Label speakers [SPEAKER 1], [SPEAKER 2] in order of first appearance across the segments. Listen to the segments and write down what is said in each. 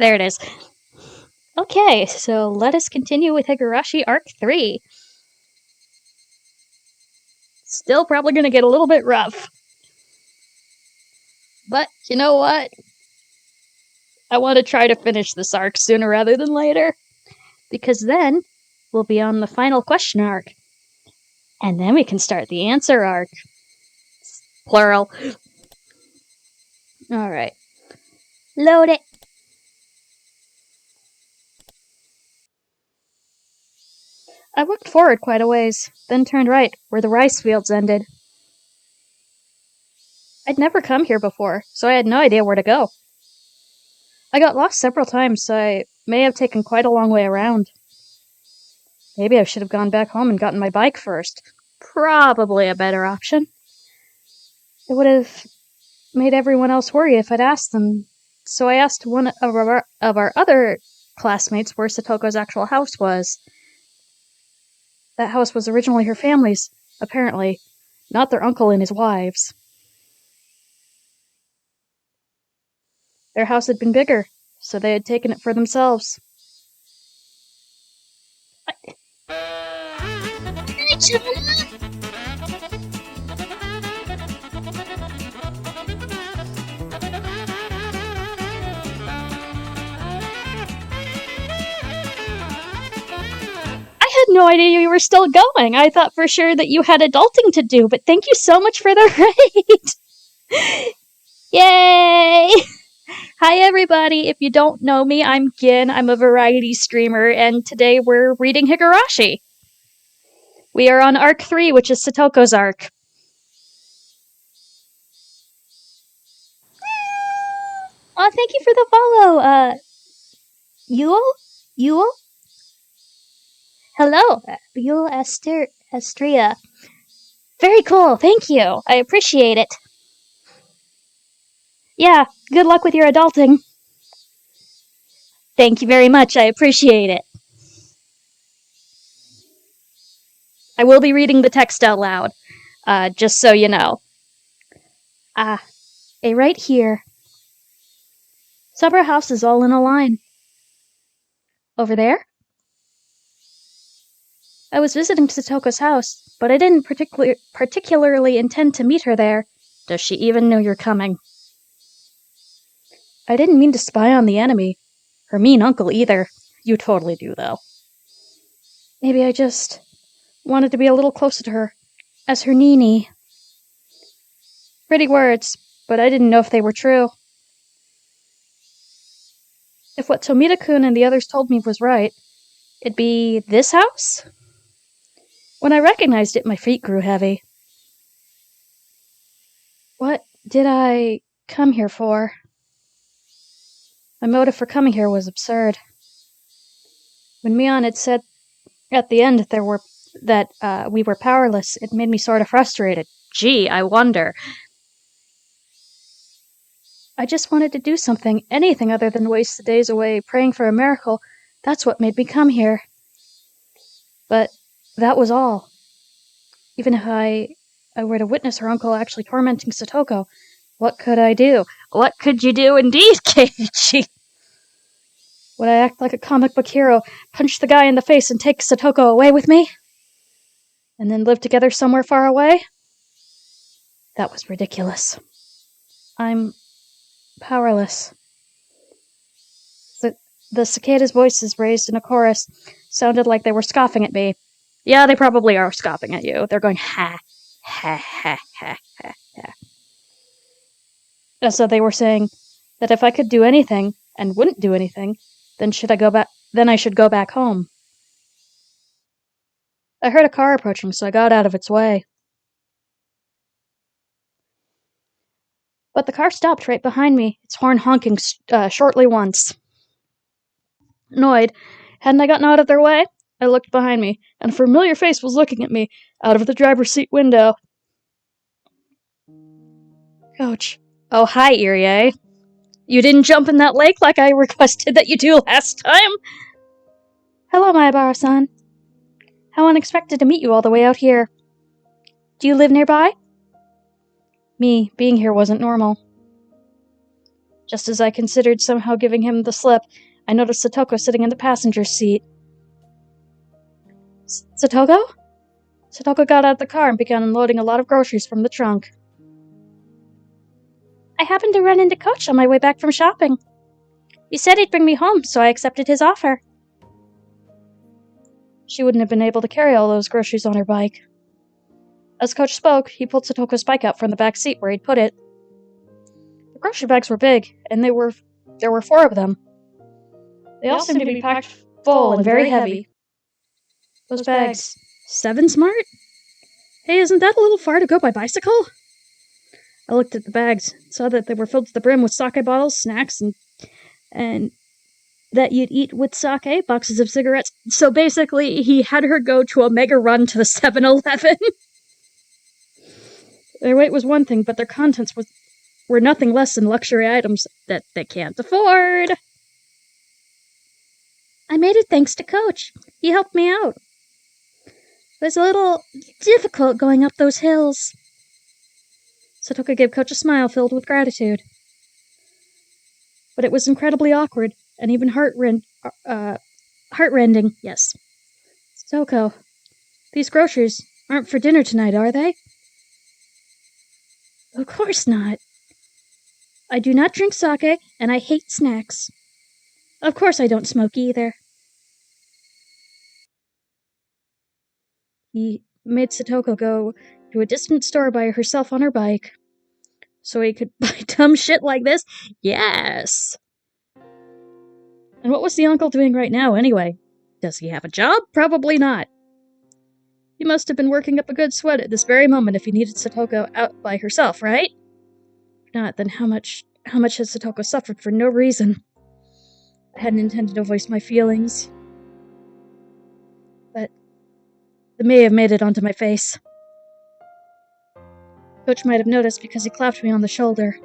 [SPEAKER 1] There it is. Okay, so let us continue with Higurashi Arc 3. Still probably gonna get a little bit rough. But, you know what? I want to try to finish this arc sooner rather than later. Because then, we'll be on the final question arc. And then we can start the answer arc. Plural. Alright. Load it. I walked forward quite a ways, then turned right, where the rice fields ended. I'd never come here before, so I had no idea where to go. I got lost several times, so I may have taken quite a long way around. Maybe I should have gone back home and gotten my bike first. Probably a better option. It would have made everyone else worry if I'd asked them. So I asked one of our other classmates where Satoko's actual house was. That house was originally her family's, apparently, not their uncle and his wives. Their house had been bigger, so they had taken it for themselves. I had no idea you were still going. I thought for sure that you had adulting to do, but thank you so much for the raid! Yay! Hi everybody, if you don't know me, I'm Gin, I'm a variety streamer, and today we're reading Higurashi. We are on Arc 3, which is Satoko's arc. Aw, thank you for the follow, Yule? Hello, Yule Estria. Very cool, thank you, I appreciate it. Yeah, good luck with your adulting. Thank you very much, I appreciate it. I will be reading the text out loud, just so you know. Right here. Summer house is all in a line. Over there? I was visiting Satoko's house, but I didn't particularly intend to meet her there. Does she even know you're coming? I didn't mean to spy on the enemy. Her mean uncle either. You totally do, though. Maybe I just wanted to be a little closer to her, as her Nini. Pretty words, but I didn't know if they were true. If what Tomita-kun and the others told me was right, it'd be this house? When I recognized it, my feet grew heavy. What did I come here for? My motive for coming here was absurd. When Mion had said at the end that we were powerless, it made me sort of frustrated. Gee, I wonder. I just wanted to do something, anything other than waste the days away praying for a miracle. That's what made me come here. But that was all. Even if I were to witness her uncle actually tormenting Satoko, what could I do? What could you do indeed, Keiichi? Would I act like a comic book hero, punch the guy in the face and take Satoko away with me? And then live together somewhere far away? That was ridiculous. I'm powerless. The cicada's voices raised in a chorus sounded like they were scoffing at me. Yeah, they probably are scoffing at you. They're going, ha, ha, ha, ha, ha, ha. And so they were saying that if I could do anything and wouldn't do anything, then I should go back home. I heard a car approaching, so I got out of its way. But the car stopped right behind me, its horn honking shortly once. Annoyed, hadn't I gotten out of their way? I looked behind me, and a familiar face was looking at me out of the driver's seat window. Ouch. Oh, hi, Irie. You didn't jump in that lake like I requested that you do last time? Hello, Maebara-san. How unexpected to meet you all the way out here. Do you live nearby? Me being here wasn't normal. Just as I considered somehow giving him the slip, I noticed Satoko sitting in the passenger seat. Satoko? Satoko got out of the car and began unloading a lot of groceries from the trunk. I happened to run into Coach on my way back from shopping. He said he'd bring me home, so I accepted his offer. She wouldn't have been able to carry all those groceries on her bike. As Coach spoke, he pulled Satoko's bike out from the back seat where he'd put it. The grocery bags were big, and there were 4 of them. They all seemed to be packed full and very heavy. Those bags. 7 smart? Hey, isn't that a little far to go by bicycle? I looked at the bags, saw that they were filled to the brim with sake bottles, snacks, and that you'd eat with sake, boxes of cigarettes. So basically, he had her go to a mega run to the 7-Eleven. Their weight was one thing, but their contents were nothing less than luxury items that they can't afford. I made it thanks to Coach. He helped me out. It was a little difficult going up those hills. Satoko gave Coach a smile filled with gratitude. But it was incredibly awkward, and even heartrending, yes. Satoko, these groceries aren't for dinner tonight, are they? Of course not. I do not drink sake, and I hate snacks. Of course I don't smoke either. He made Satoko go to a distant store by herself on her bike, so he could buy dumb shit like this? Yes! And what was the uncle doing right now, anyway? Does he have a job? Probably not. He must have been working up a good sweat at this very moment if he needed Satoko out by herself, right? If not, then how much has Satoko suffered for no reason? I hadn't intended to voice my feelings, but they may have made it onto my face. Coach might have noticed because he clapped me on the shoulder.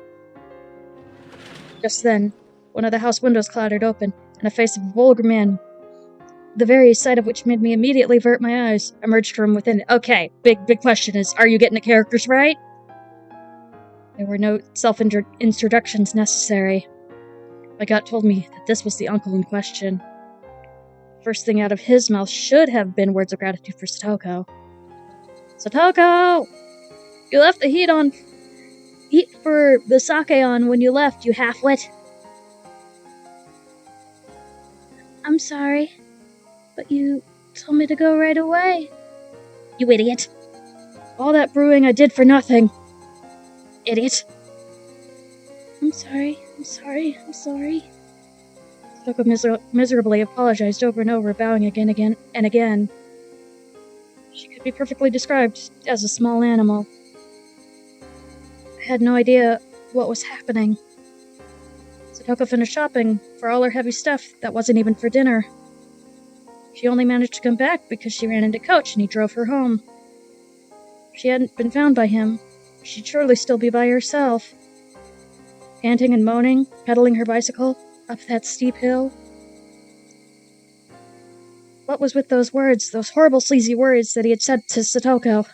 [SPEAKER 1] Just then, one of the house windows clattered open, and a face of a vulgar man, the very sight of which made me immediately avert my eyes, emerged from within. Okay, big question is, are you getting the characters right? There were no self-introductions necessary. My gut told me that this was the uncle in question. First thing out of his mouth should have been words of gratitude for Satoko. Satoko! You left the heat for the sake on when you left, you half-wit. I'm sorry, but you told me to go right away. You idiot. All that brewing I did for nothing. Idiot. I'm sorry. Satoko miserably apologized over and over, bowing again and again. She could be perfectly described as a small animal. I had no idea what was happening. Satoko finished shopping for all her heavy stuff that wasn't even for dinner. She only managed to come back because she ran into Coach and he drove her home. If she hadn't been found by him, she'd surely still be by herself, panting and moaning, pedaling her bicycle up that steep hill. What was with those words, those horrible sleazy words that he had said to Satoko?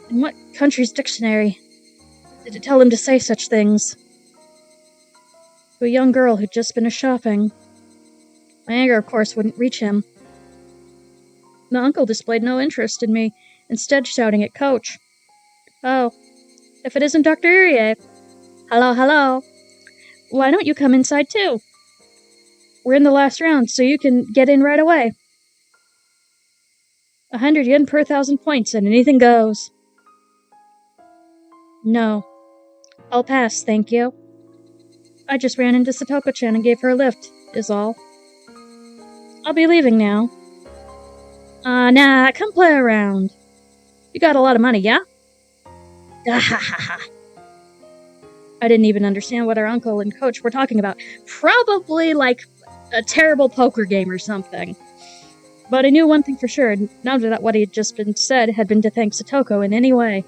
[SPEAKER 1] In what country's dictionary did it tell him to say such things? To a young girl who'd just finished shopping. My anger, of course, wouldn't reach him. The uncle displayed no interest in me, instead shouting at Coach. Oh, if it isn't Dr. Irie. Hello. Why don't you come inside too? We're in the last round, so you can get in right away. 100 yen per 1,000 points, and anything goes. No. I'll pass, thank you. I just ran into Satoko-chan and gave her a lift, is all. I'll be leaving now. Nah, come play around. You got a lot of money, yeah? I didn't even understand what our uncle and Coach were talking about. Probably like a terrible poker game or something. But I knew one thing for sure, none of what had just been said had been to thank Satoko in any way.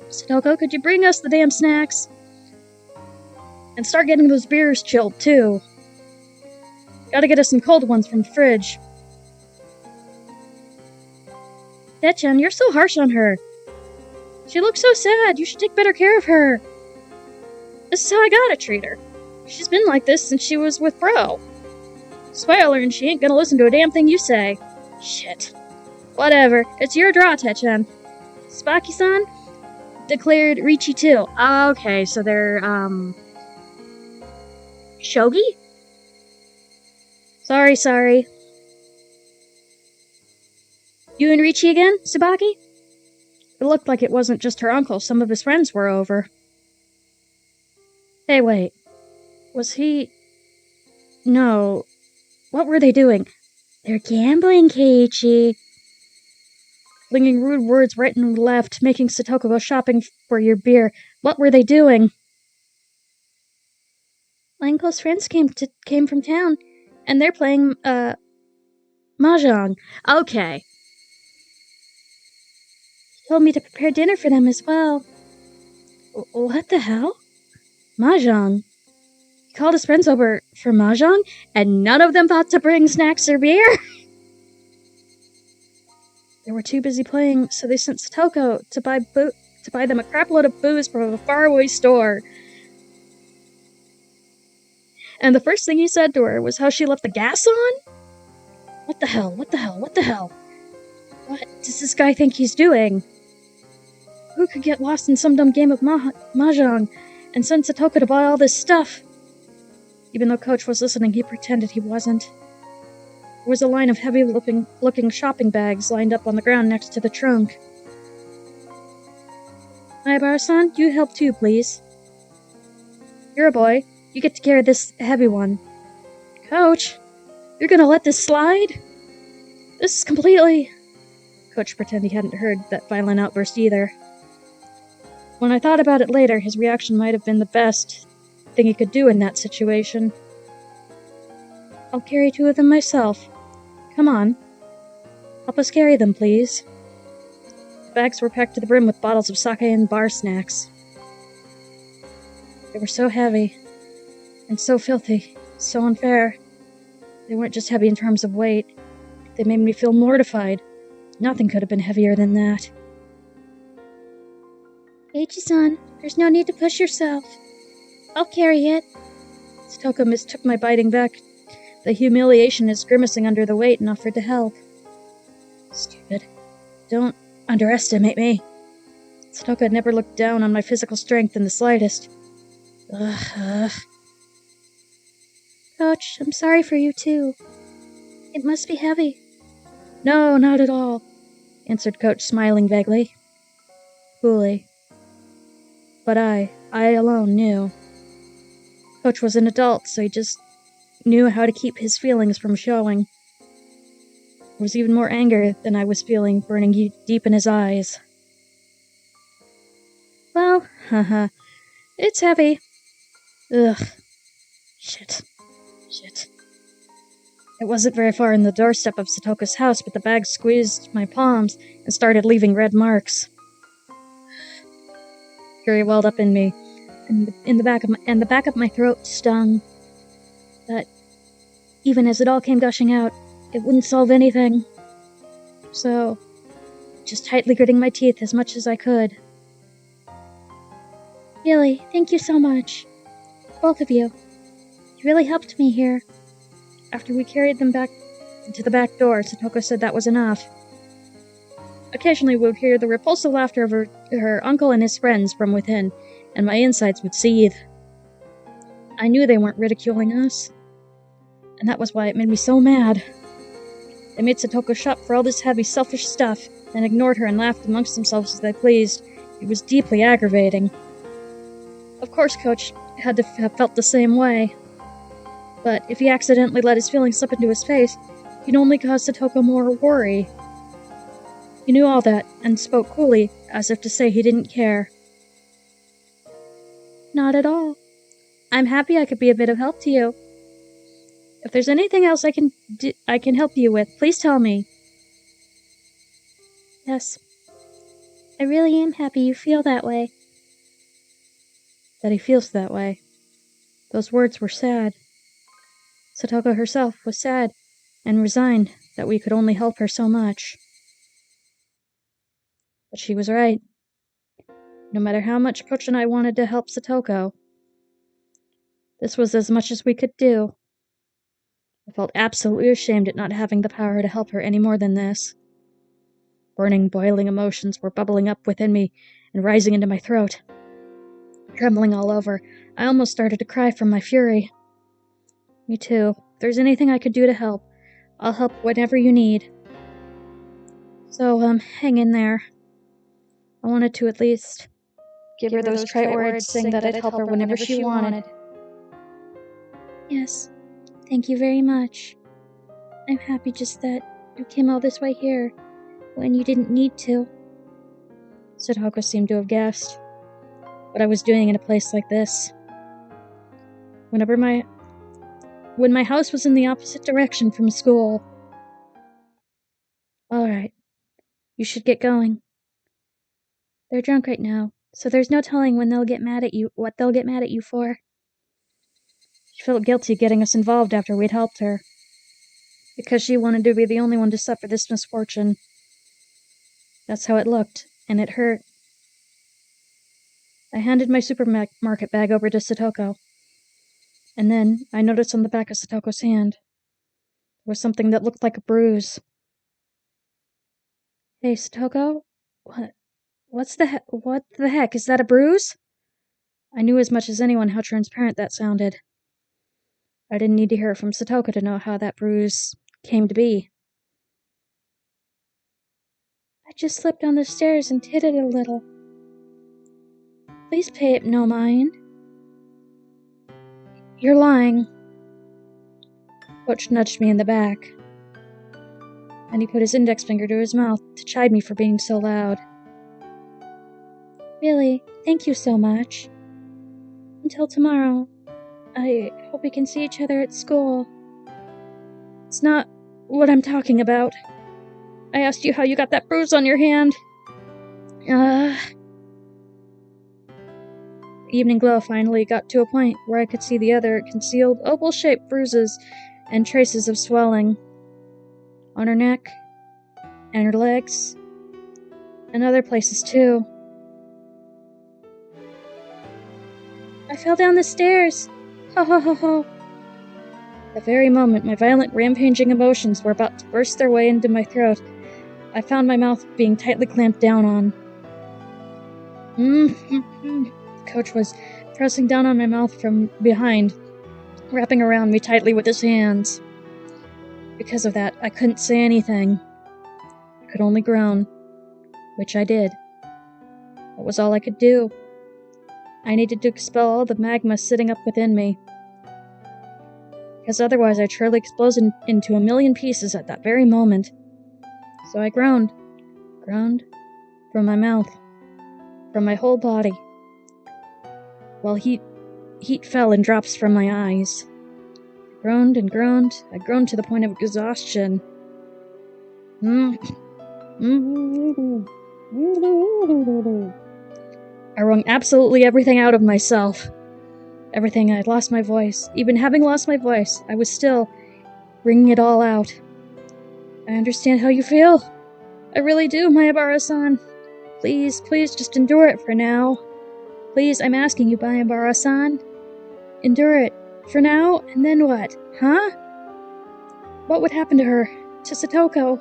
[SPEAKER 1] Satoko, could you bring us the damn snacks? And start getting those beers chilled, too. Gotta get us some cold ones from the fridge. Dad-chan, you're so harsh on her. She looks so sad. You should take better care of her. This is how I gotta treat her. She's been like this since she was with Bro. Spoiler, and she ain't gonna listen to a damn thing you say. Shit. Whatever, it's your draw, Techan. Spaki-san? Declared Riichi too. Okay, so they're, Shogi? Sorry. You and Riichi again, Tsubaki? It looked like it wasn't just her uncle, some of his friends were over. Hey, wait. Was he... No. What were they doing? They're gambling, Keiichi. Flinging rude words right and left, making Satoko go shopping for your beer. What were they doing? My uncle's friends came from town, and they're playing, mahjong. Okay. He told me to prepare dinner for them as well. What the hell? Mahjong? He called his friends over for mahjong, and none of them thought to bring snacks or beer? They were too busy playing, so they sent Satoko to buy them a crapload of booze from a faraway store. And the first thing he said to her was how she left the gas on? What the hell? What does this guy think he's doing? Who could get lost in some dumb game of mahjong and send Satoko to buy all this stuff? Even though Coach was listening, he pretended he wasn't. There was a line of heavy-looking shopping bags lined up on the ground next to the trunk. Maibara-san, you help too, please. You're a boy. You get to carry this heavy one. Coach, you're gonna let this slide? This is completely... Coach pretended he hadn't heard that violent outburst either. When I thought about it later, his reaction might have been the best thing he could do in that situation. I'll carry 2 of them myself. Come on. Help us carry them, please. The bags were packed to the brim with bottles of sake and bar snacks. They were so heavy. And so filthy. So unfair. They weren't just heavy in terms of weight. They made me feel mortified. Nothing could have been heavier than that. Eiichi-san, there's no need to push yourself. I'll carry it. Satoko mistook my biting back the humiliation as grimacing under the weight and offered to help. Stupid. Don't underestimate me. Satoko had never looked down on my physical strength in the slightest. Coach, I'm sorry for you too. It must be heavy. No, not at all, answered Coach, smiling vaguely. Coolly. But I alone knew. Coach was an adult, so he just knew how to keep his feelings from showing. There was even more anger than I was feeling burning deep in his eyes. Well, it's heavy. Ugh. Shit. It wasn't very far in the doorstep of Satoko's house, but the bag squeezed my palms and started leaving red marks. Fury welled up in me, and the back of my throat stung. But even as it all came gushing out, it wouldn't solve anything. So, just tightly gritting my teeth as much as I could. Really, thank you so much. Both of you. You really helped me here. After we carried them back to the back door, Satoko said that was enough. Occasionally we would hear the repulsive laughter of her uncle and his friends from within, and my insides would seethe. I knew they weren't ridiculing us, and that was why it made me so mad. They made Satoko shop for all this heavy, selfish stuff, then ignored her and laughed amongst themselves as they pleased. It was deeply aggravating. Of course, Coach had to have felt the same way. But if he accidentally let his feelings slip into his face, he'd only cause Satoko more worry. He knew all that, and spoke coolly, as if to say he didn't care. Not at all. I'm happy I could be a bit of help to you. If there's anything else I can help you with, please tell me. Yes. I really am happy you feel that way. That he feels that way. Those words were sad. Satoko herself was sad and resigned that we could only help her so much. But she was right. No matter how much Coach and I wanted to help Satoko, This was as much as we could do. I felt absolutely ashamed at not having the power to help her any more than this. Burning, boiling emotions were bubbling up within me and rising into my throat. Trembling all over, I almost started to cry from my fury. Me too. If there's anything I could do to help, I'll help whatever you need. So, hang in there. I wanted to at least give her those trite words saying that I'd help her whenever she wanted. Yes, thank you very much. I'm happy just that you came all this way here when you didn't need to. Satoko seemed to have guessed what I was doing in a place like this. When my house was in the opposite direction from school. Alright, you should get going. They're drunk right now, so there's no telling when they'll get mad at you, what they'll get mad at you for. She felt guilty getting us involved after we'd helped her, because she wanted to be the only one to suffer this misfortune. That's how it looked, and it hurt. I handed my supermarket bag over to Satoko, and then I noticed on the back of Satoko's hand was something that looked like a bruise. Hey, Satoko? What the heck? Is that a bruise? I knew as much as anyone how transparent that sounded. I didn't need to hear it from Satoko to know how that bruise came to be. I just slipped down the stairs and hit it a little. Please pay it no mind. You're lying. Coach nudged me in the back, and he put his index finger to his mouth to chide me for being so loud. Really, thank you so much. Until tomorrow, I hope we can see each other at school. It's not what I'm talking about. I asked you how you got that bruise on your hand. The evening glow finally got to a point where I could see the other concealed oval-shaped bruises and traces of swelling on her neck and her legs and other places too. I fell down the stairs. Ho ho ho ho. The very moment my violent, rampaging emotions were about to burst their way into my throat, I found my mouth being tightly clamped down on. Coach was pressing down on my mouth from behind, wrapping around me tightly with his hands. Because of that, I couldn't say anything. I could only groan, which I did. That was all I could do. I needed to expel all the magma sitting up within me, because otherwise I'd surely explode into a million pieces at that very moment. So I groaned from my mouth, from my whole body, while heat fell in drops from my eyes. I groaned and groaned. I groaned to the point of exhaustion. I wrung absolutely everything out of myself. Everything. I'd lost my voice. Even having lost my voice, I was still wringing it all out. I understand how you feel. I really do, Mayabara-san. Please, just endure it for now. Please, I'm asking you, Mayabara-san. Endure it. For now, and then what? Huh? What would happen to her? To Satoko?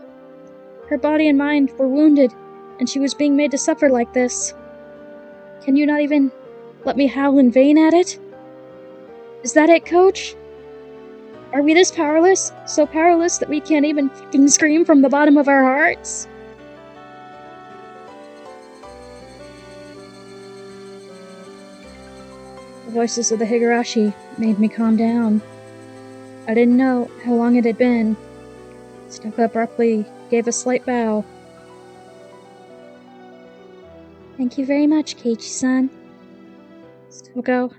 [SPEAKER 1] Her body and mind were wounded, and she was being made to suffer like this. Can you not even let me howl in vain at it? Is that it, Coach? Are we this powerless? So powerless that we can't even fucking scream from the bottom of our hearts? The voices of the Higurashi made me calm down. I didn't know how long it had been. Satoko abruptly gave a slight bow. Thank you very much, Keiichi-san. Satoko,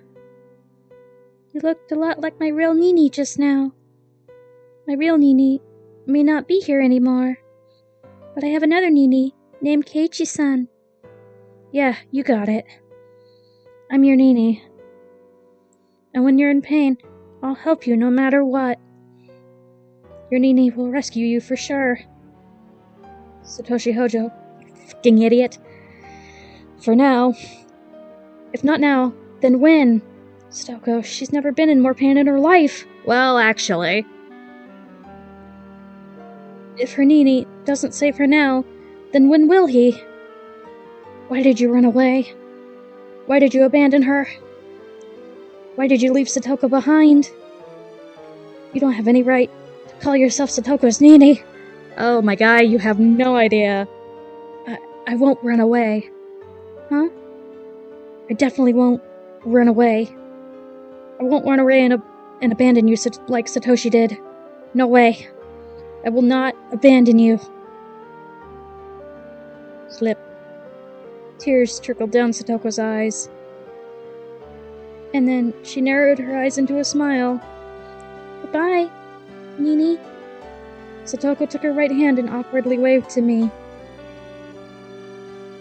[SPEAKER 1] you looked a lot like my real Nini just now. My real Nini may not be here anymore, but I have another Nini named Keiichi-san. Yeah, you got it. I'm your Nini. And when you're in pain, I'll help you no matter what. Your Nini will rescue you for sure. Satoshi Hojo, fucking idiot. For now. If not now, then when? Satoko, she's never been in more pain in her life. Well, actually. If her Nini doesn't save her now, then when will he? Why did you run away? Why did you abandon her? Why did you leave Satoko behind? You don't have any right to call yourself Satoko's Nini. Oh my guy, you have no idea. I won't run away. Huh? I definitely won't run away. I won't run away and abandon you like Satoshi did. No way. I will not abandon you. Slip. Tears trickled down Satoko's eyes. And then she narrowed her eyes into a smile. Goodbye, Nini. Satoko took her right hand and awkwardly waved to me.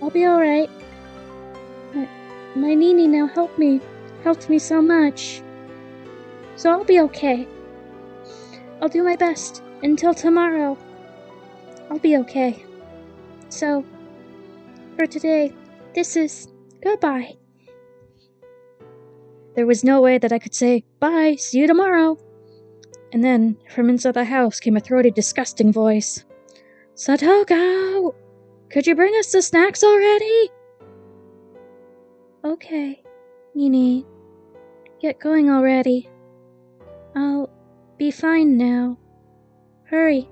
[SPEAKER 1] I'll be alright. My Nini now helped me so much. So I'll be okay. I'll do my best until tomorrow. I'll be okay. So, for today, this is goodbye. There was no way that I could say, bye, see you tomorrow. And then, from inside the house came a throaty, disgusting voice. Satoko! Could you bring us the snacks already? Okay, Nini. Get going already. I'll be fine now. Hurry.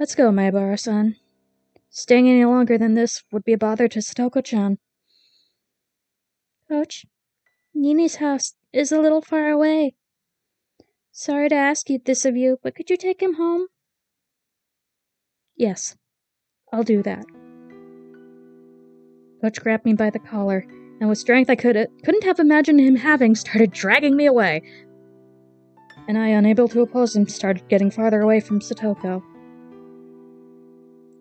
[SPEAKER 1] Let's go, Maibara-san. Staying any longer than this would be a bother to Satoko-chan. Coach, Nini's house is a little far away. Sorry to ask this of you, but could you take him home? Yes, I'll do that. Coach grabbed me by the collar, and with strength I couldn't have imagined him having, started dragging me away. And I, unable to oppose him, started getting farther away from Satoko.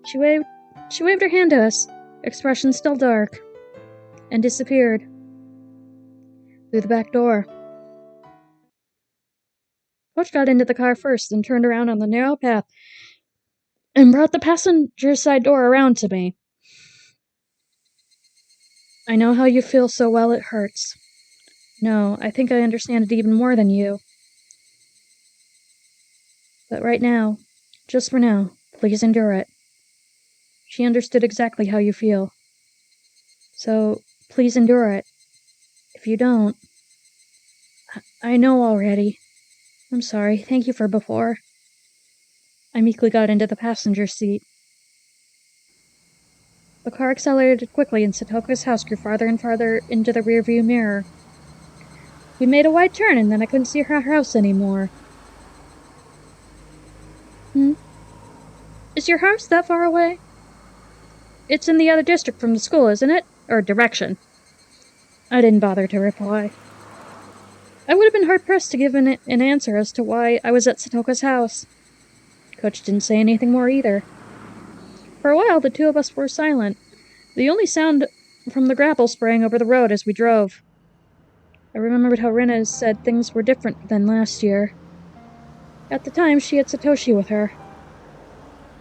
[SPEAKER 1] She waved her hand to us, expression still dark, and disappeared through the back door. Coach got into the car first and turned around on the narrow path and brought the passenger side door around to me. I know how you feel so well it hurts. No, I think I understand it even more than you. But right now, just for now, please endure it. She understood exactly how you feel. So, please endure it. If you don't... I know already. I'm sorry, thank you for before. I meekly got into the passenger seat. The car accelerated quickly and Satoko's house grew farther and farther into the rearview mirror. We made a wide turn and then I couldn't see her house anymore. Is your house that far away? It's in the other district from the school, isn't it? Or direction. I didn't bother to reply. I would have been hard-pressed to give an answer as to why I was at Satoko's house. Coach didn't say anything more either. For a while, the two of us were silent, the only sound from the grapple spraying over the road as we drove. I remembered how Rina said things were different than last year. At the time, she had Satoshi with her.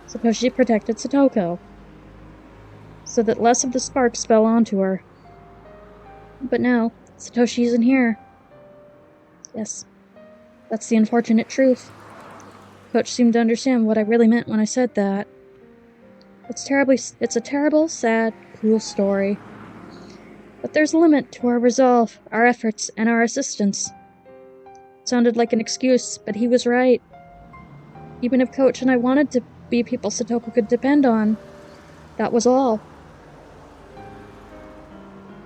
[SPEAKER 1] Satoshi protected Satoko, so that less of the sparks fell onto her. But now, Satoshi isn't here. Yes, that's the unfortunate truth. Coach seemed to understand what I really meant when I said that. It's a terrible, sad, cruel story. But there's a limit to our resolve, our efforts, and our assistance. It sounded like an excuse, but he was right. Even if Coach and I wanted to be people Satoko could depend on, that was all.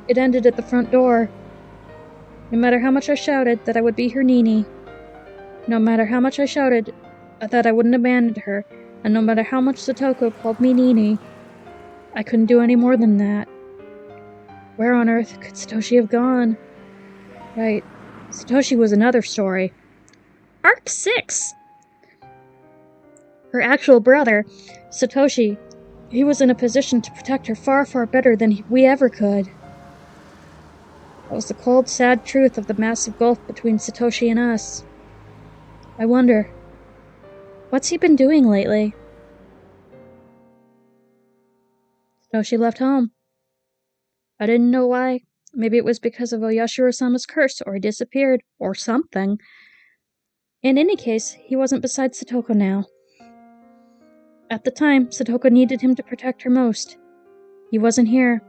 [SPEAKER 1] It ended at the front door. No matter how much I shouted that I would be her Nini, no matter how much I shouted that I wouldn't abandon her, and no matter how much Satoko called me Nini, I couldn't do any more than that. Where on earth could Satoshi have gone? Right, Satoshi was another story. Arc 6! Her actual brother, Satoshi, he was in a position to protect her far, far better than we ever could. That was the cold, sad truth of the massive gulf between Satoshi and us. I wonder, what's he been doing lately? Satoshi left home. I didn't know why. Maybe it was because of Oyashiro-sama's curse, or he disappeared, or something. In any case, he wasn't beside Satoko now. At the time, Satoko needed him to protect her most. He wasn't here.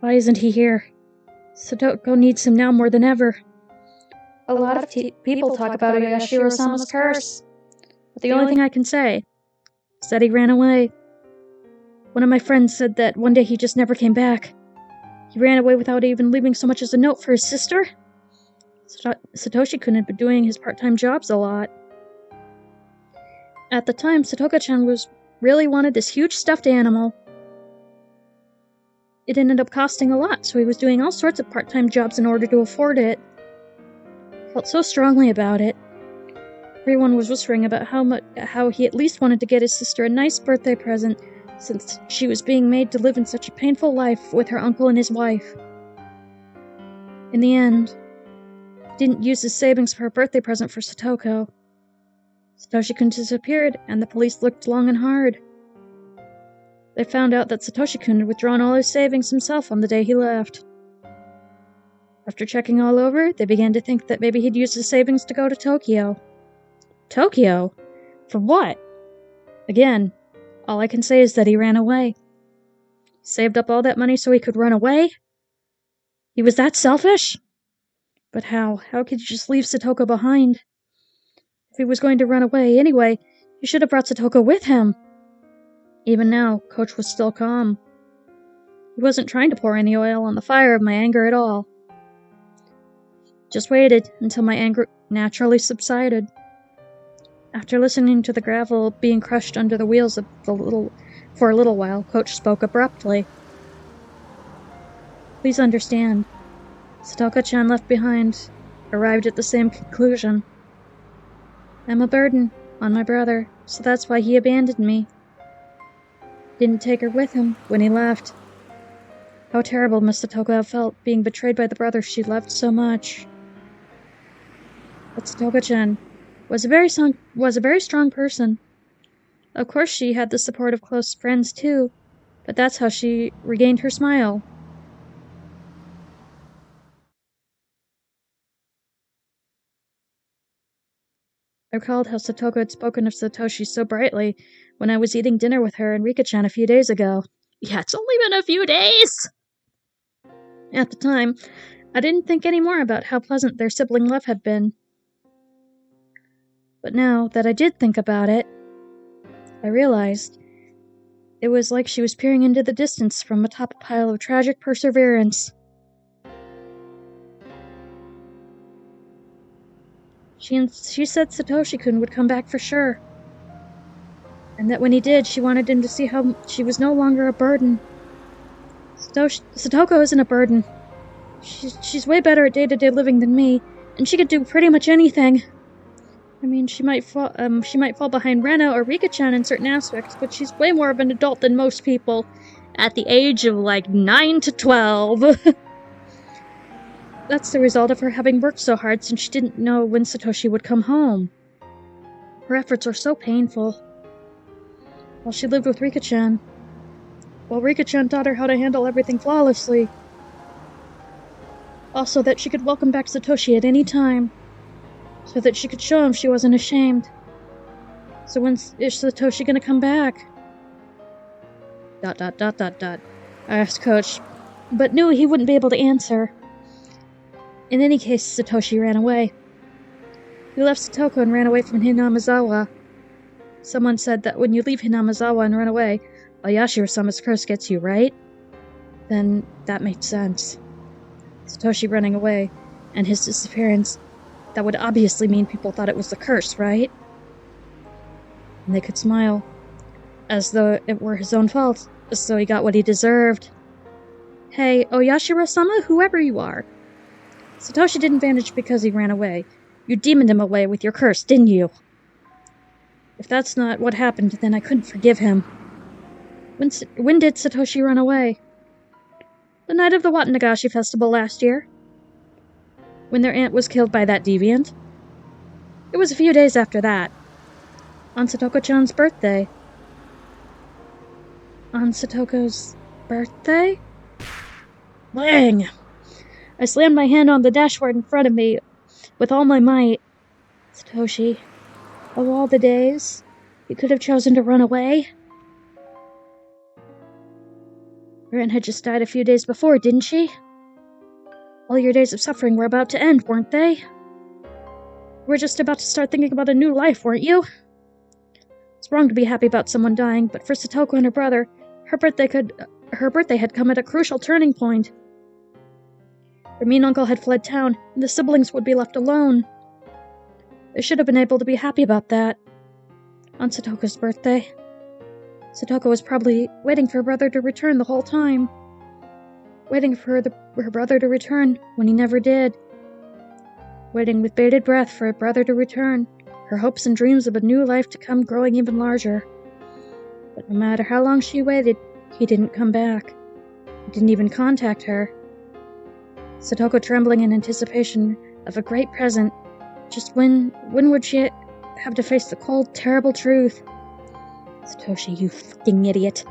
[SPEAKER 1] Why isn't he here? Satoko needs him now more than ever. A lot of people talk about Oyashiro-sama's curse, but the only thing I can say is that he ran away. One of my friends said that one day he just never came back. He ran away without even leaving so much as a note for his sister. Satoshi-kun had been doing his part-time jobs a lot. At the time, Satoko-chan really wanted this huge stuffed animal. It ended up costing a lot, so he was doing all sorts of part-time jobs in order to afford it. Felt so strongly about it. Everyone was whispering about how he at least wanted to get his sister a nice birthday present, since she was being made to live in such a painful life with her uncle and his wife. In the end, he didn't use his savings for a birthday present for Satoko. Satoshi-kun disappeared, and the police looked long and hard. They found out that Satoshi-kun had withdrawn all his savings himself on the day he left. After checking all over, they began to think that maybe he'd used his savings to go to Tokyo. Tokyo? For what? Again, all I can say is that he ran away. He saved up all that money so he could run away? He was that selfish? But how? How could you just leave Satoko behind? If he was going to run away anyway, he should have brought Satoko with him. Even now, Coach was still calm. He wasn't trying to pour any oil on the fire of my anger at all. Just waited until my anger naturally subsided. After listening to the gravel being crushed under the wheels for a little while, Coach spoke abruptly. Please understand, Satoko-chan left behind arrived at the same conclusion. I'm a burden on my brother, so that's why he abandoned me. Didn't take her with him when he left. How terrible must Satoko have felt being betrayed by the brother she loved so much. But Satoko-chan was a very strong person. Of course she had the support of close friends too, but that's how she regained her smile. I recalled how Satoko had spoken of Satoshi so brightly when I was eating dinner with her and Rika-chan a few days ago. Yeah, it's only been a few days! At the time, I didn't think any more about how pleasant their sibling love had been. But now that I did think about it, I realized it was like she was peering into the distance from atop a pile of tragic perseverance. She said Satoshi-kun would come back for sure. And that when he did, she wanted him to see how she was no longer a burden. Satoko isn't a burden. She's way better at day-to-day living than me, and she could do pretty much anything. I mean, she might fall behind Rena or Rika-chan in certain aspects, but she's way more of an adult than most people, at the age of, 9 to 12. That's the result of her having worked so hard since she didn't know when Satoshi would come home. Her efforts are so painful. While she lived with Rika-chan, Rika-chan taught her how to handle everything flawlessly. Also that she could welcome back Satoshi at any time, so that she could show him she wasn't ashamed. So when is Satoshi gonna come back? ... I asked Coach, but knew he wouldn't be able to answer. In any case, Satoshi ran away. He left Satoko and ran away from Hinamizawa. Someone said that when you leave Hinamizawa and run away, Oyashiro-sama's curse gets you, right? Then that made sense. Satoshi running away, and his disappearance, that would obviously mean people thought it was the curse, right? And they could smile, as though it were his own fault, as though he got what he deserved. Hey, Oyashiro-sama, whoever you are. Satoshi didn't vanish because he ran away. You demoned him away with your curse, didn't you? If that's not what happened, then I couldn't forgive him. When did Satoshi run away? The night of the Watanagashi festival last year. When their aunt was killed by that deviant. It was a few days after that. On Satoko-chan's birthday. On Satoko's birthday? Bang! I slammed my hand on the dashboard in front of me with all my might. Satoshi, of all the days, you could have chosen to run away. Ren had just died a few days before, didn't she? All your days of suffering were about to end, weren't they? You were just about to start thinking about a new life, weren't you? It's wrong to be happy about someone dying, but for Satoko and her brother, her birthday had come at a crucial turning point. Their mean uncle had fled town, and the siblings would be left alone. They should have been able to be happy about that. On Satoko's birthday. Satoko was probably waiting for her brother to return the whole time. Waiting for her brother to return when he never did. Waiting with bated breath for her brother to return, her hopes and dreams of a new life to come growing even larger. But no matter how long she waited, he didn't come back. He didn't even contact her. Satoko trembling in anticipation of a great present. Just when would she have to face the cold, terrible truth? Satoshi, you fucking idiot.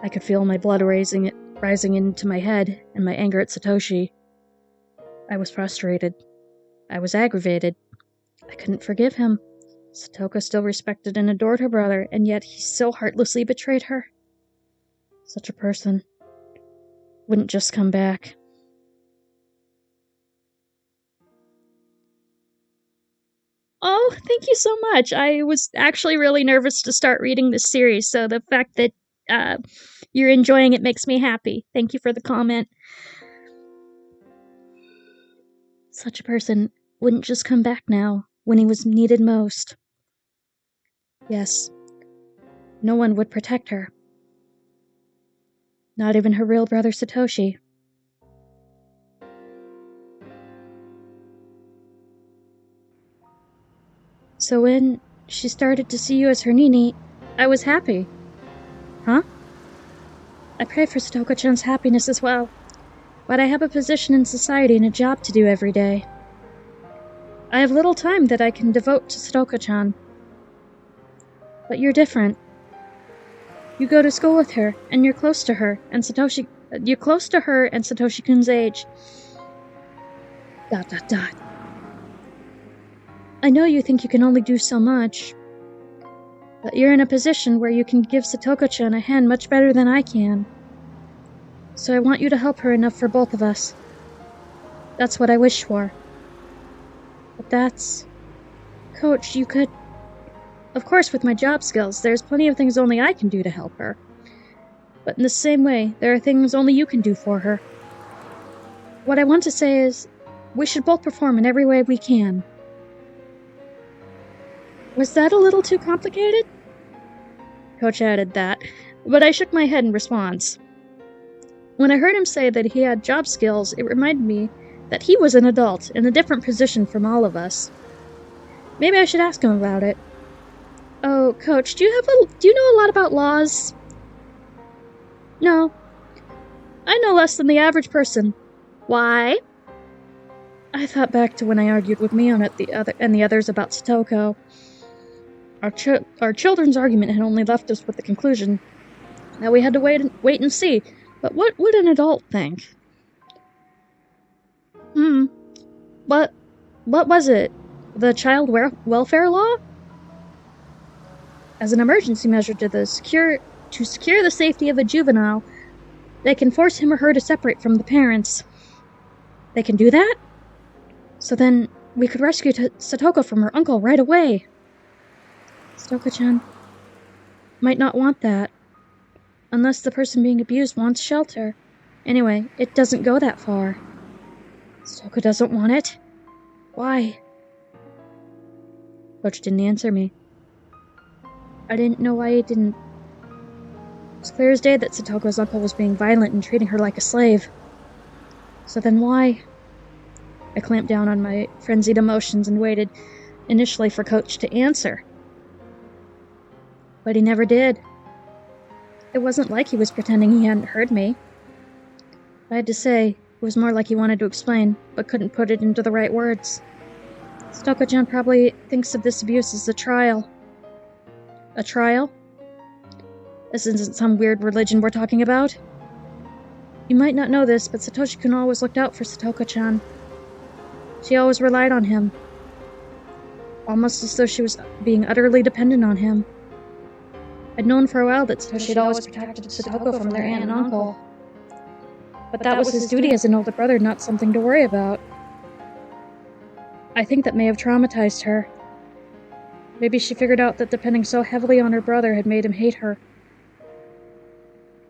[SPEAKER 1] I could feel my blood rising into my head and my anger at Satoshi. I was frustrated. I was aggravated. I couldn't forgive him. Satoko still respected and adored her brother, and yet he so heartlessly betrayed her. Such a person wouldn't just come back. Oh, thank you so much. I was actually really nervous to start reading this series, so the fact that you're enjoying it makes me happy. Thank you for the comment. Such a person wouldn't just come back now, when he was needed most. Yes, no one would protect her. Not even her real brother Satoshi. So when she started to see you as her Nini, I was happy. Huh? I pray for Satoko-chan's happiness as well, but I have a position in society and a job to do every day. I have little time that I can devote to Satoko-chan. But you're different. You go to school with her, and you're close to her, and you're close to her and Satoshi-kun's age. ... I know you think you can only do so much, but you're in a position where you can give Satoko-chan a hand much better than I can. So I want you to help her enough for both of us. That's what I wish for. But that's... Coach, you could... Of course, with my job skills, there's plenty of things only I can do to help her. But in the same way, there are things only you can do for her. What I want to say is, we should both perform in every way we can. Was that a little too complicated? Coach added that, but I shook my head in response. When I heard him say that he had job skills, it reminded me that he was an adult in a different position from all of us. Maybe I should ask him about it. Oh, Coach, do you know a lot about laws? No. I know less than the average person. Why? I thought back to when I argued with Mion and the others about Satoko. Our children's argument had only left us with the conclusion that we had to wait and see. But what would an adult think? What was it? The child welfare law? As an emergency measure to secure the safety of a juvenile, they can force him or her to separate from the parents. They can do that? So then, we could rescue Satoko from her uncle right away. Satoko-chan might not want that. Unless the person being abused wants shelter. Anyway, it doesn't go that far. Satoko doesn't want it? Why? Coach didn't answer me. I didn't know why he didn't. It was clear as day that Satoko's uncle was being violent and treating her like a slave. So then why? I clamped down on my frenzied emotions and waited, initially for Coach to answer. But he never did. It wasn't like he was pretending he hadn't heard me. I had to say, it was more like he wanted to explain, but couldn't put it into the right words. Satoko-chan probably thinks of this abuse as a trial. A trial? This isn't some weird religion we're talking about. You might not know this, but Satoshi-kun always looked out for Satoko-chan. She always relied on him, almost as though she was being utterly dependent on him. I'd known for a while that Satoshi had always protected Satoko from their aunt and uncle, but that was his duty as an older brother, not something to worry about. I think that may have traumatized her. Maybe she figured out that depending so heavily on her brother had made him hate her.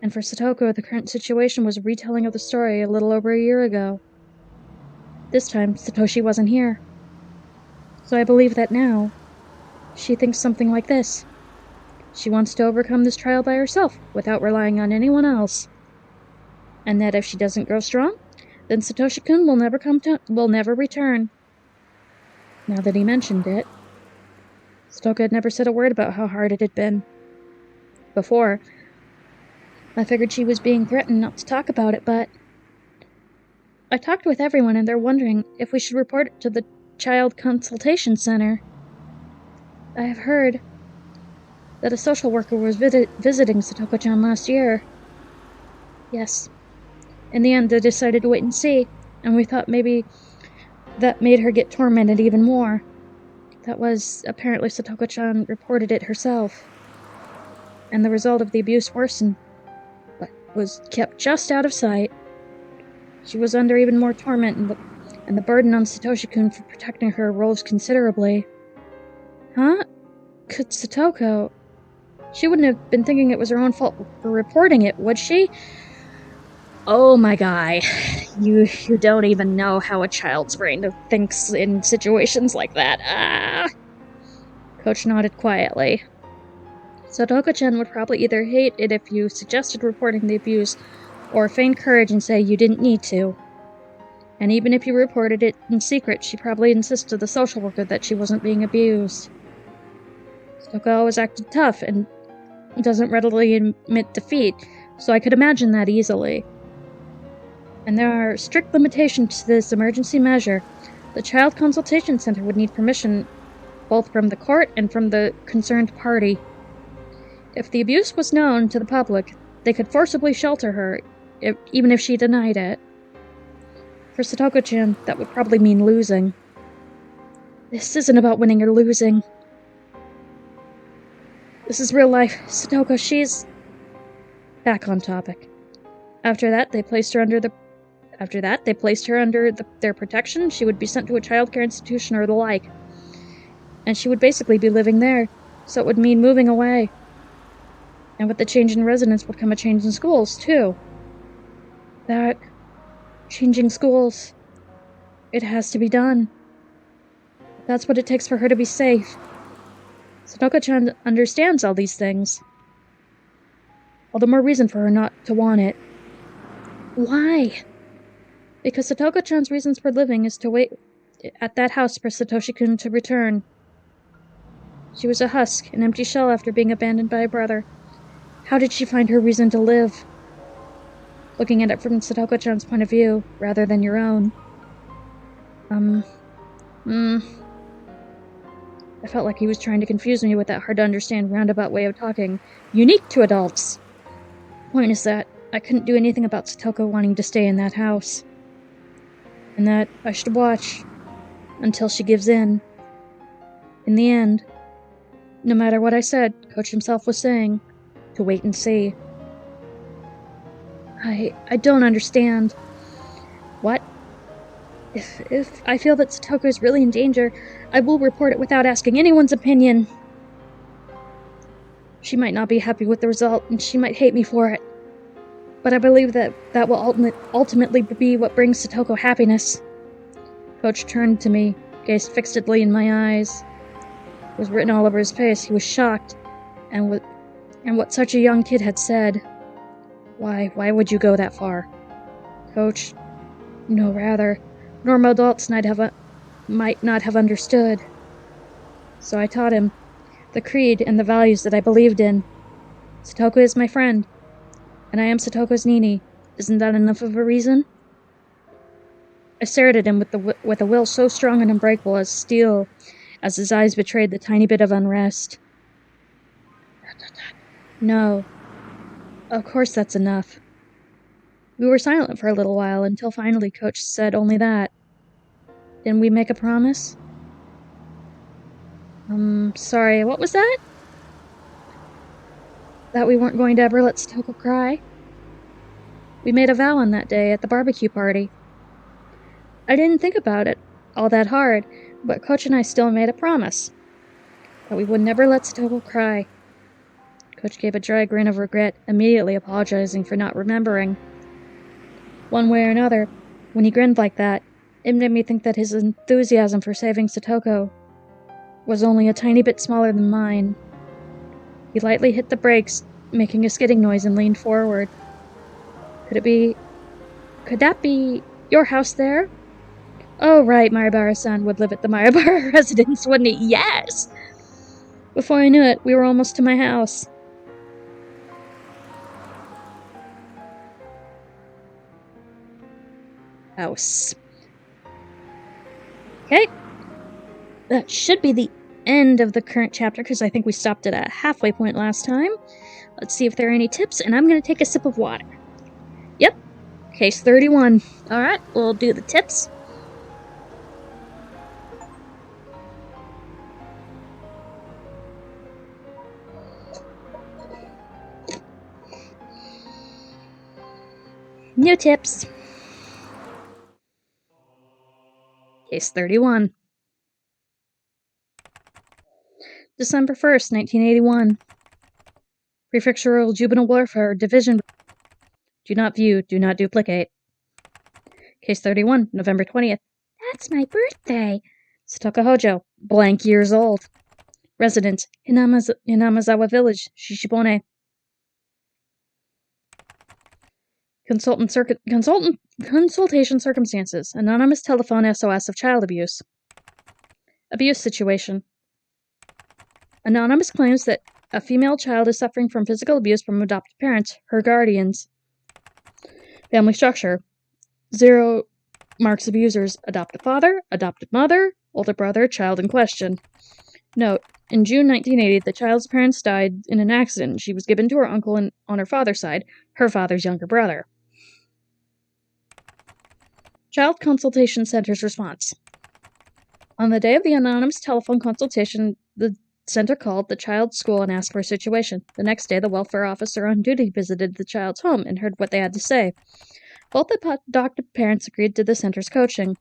[SPEAKER 1] And for Satoko, the current situation was a retelling of the story a little over a year ago. This time, Satoshi wasn't here. So I believe that now, she thinks something like this. She wants to overcome this trial by herself, without relying on anyone else. And that if she doesn't grow strong, then Satoshi-kun will never return. Now that he mentioned it, Satoko had never said a word about how hard it had been. Before, I figured she was being threatened not to talk about it, but I talked with everyone and they're wondering if we should report it to the Child Consultation Center. I have heard that a social worker was visiting Satoko-chan last year. Yes. In the end, they decided to wait and see, and we thought maybe that made her get tormented even more. That was, apparently Satoko-chan reported it herself. And the result of the abuse worsened, but was kept just out of sight. She was under even more torment, and the burden on Satoshi-kun for protecting her rose considerably. Huh? Could Satoko... She wouldn't have been thinking it was her own fault for reporting it, would she? Oh my guy, you don't even know how a child's brain thinks in situations like that. Ah! Coach nodded quietly. Satoko-chan would probably either hate it if you suggested reporting the abuse, or feign courage and say you didn't need to. And even if you reported it in secret, she'd probably insist to the social worker that she wasn't being abused. Satoko always acted tough and doesn't readily admit defeat, so I could imagine that easily. And there are strict limitations to this emergency measure. The Child Consultation Center would need permission both from the court and from the concerned party. If the abuse was known to the public, they could forcibly shelter her, even if she denied it. For Satoko-chan, that would probably mean losing. This isn't about winning or losing. This is real life. Satoko, she's... Back on topic. After that, they placed her under their protection. She would be sent to a childcare institution or the like. And she would basically be living there, so it would mean moving away. And with the change in residence would come a change in schools, too. Changing schools. It has to be done. That's what it takes for her to be safe. Satoko-chan understands all these things. All the more reason for her not to want it. Why? Because Satoko-chan's reasons for living is to wait at that house for Satoshi-kun to return. She was a husk, an empty shell after being abandoned by a brother. How did she find her reason to live? Looking at it from Satoko-chan's point of view, rather than your own. I felt like he was trying to confuse me with that hard-to-understand roundabout way of talking, unique to adults. Point is that I couldn't do anything about Satoko wanting to stay in that house. And that I should watch until she gives in. In the end, no matter what I said, Coach himself was saying, to wait and see. I don't understand. What? If I feel that Satoko is really in danger, I will report it without asking anyone's opinion. She might not be happy with the result, and she might hate me for it. But I believe that will ultimately be what brings Satoko happiness. Coach turned to me, gazed fixedly in my eyes. It was written all over his face. He was shocked, and what such a young kid had said. Why would you go that far? Coach, no, rather, normal adults might not have understood. So I taught him the creed and the values that I believed in. Satoko is my friend, and I am Satoko's Nini. Isn't that enough of a reason? I stared at him with a will so strong and unbreakable as steel, as his eyes betrayed the tiny bit of unrest. No. Of course that's enough. We were silent for a little while until finally Coach said only that. Didn't we make a promise? Sorry, what was that? That we weren't going to ever let Satoko cry? We made a vow on that day at the barbecue party. I didn't think about it all that hard, but Coach and I still made a promise. That we would never let Satoko cry. Coach gave a dry grin of regret, immediately apologizing for not remembering. One way or another, when he grinned like that, it made me think that his enthusiasm for saving Satoko was only a tiny bit smaller than mine. He lightly hit the brakes, making a skidding noise, and leaned forward. Could that be your house there? Oh, right, Maribara-san would live at the Maribara residence, wouldn't he? Yes! Before I knew it, we were almost to my house. House. Okay. That should be the end of the current chapter, because I think we stopped at a halfway point last time. Let's see if there are any tips, and I'm going to take a sip of water. Yep. Case 31. Alright, we'll do the tips. New tips. Case 31. December 1st, 1981. Prefectural Juvenile Warfare Division. Do not view, do not duplicate. Case 31, November 20th. That's my birthday. Satoko Hojo, blank years old. Resident, Hinamazawa Village, Shishibone. Consultation circumstances. Anonymous telephone SOS of child abuse. Abuse situation. Anonymous claims that a female child is suffering from physical abuse from adopted parents, her guardians. Family structure. 0 marks abusers. Adopted father, adopted mother, older brother, child in question. Note, in June 1980, the child's parents died in an accident. She was given to her uncle on her father's side, her father's younger brother. Child Consultation Center's response. On the day of the anonymous telephone consultation, the center called the child's school and asked for a situation. The next day, the welfare officer on duty visited the child's home and heard what they had to say. Both the adopted parents agreed to the center's coaching.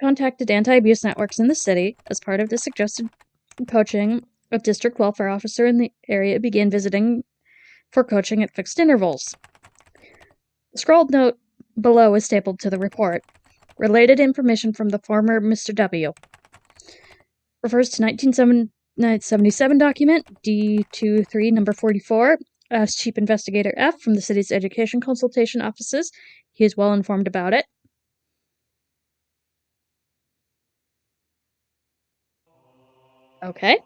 [SPEAKER 1] Contacted anti-abuse networks in the city. As part of the suggested coaching, a district welfare officer in the area began visiting for coaching at fixed intervals. The scrawled note below is stapled to the report. Related information from the former Mr. W. Refers to 1977 document D23 number 44. Asked Chief Investigator F from the city's education consultation offices. He is well informed about it. Okay.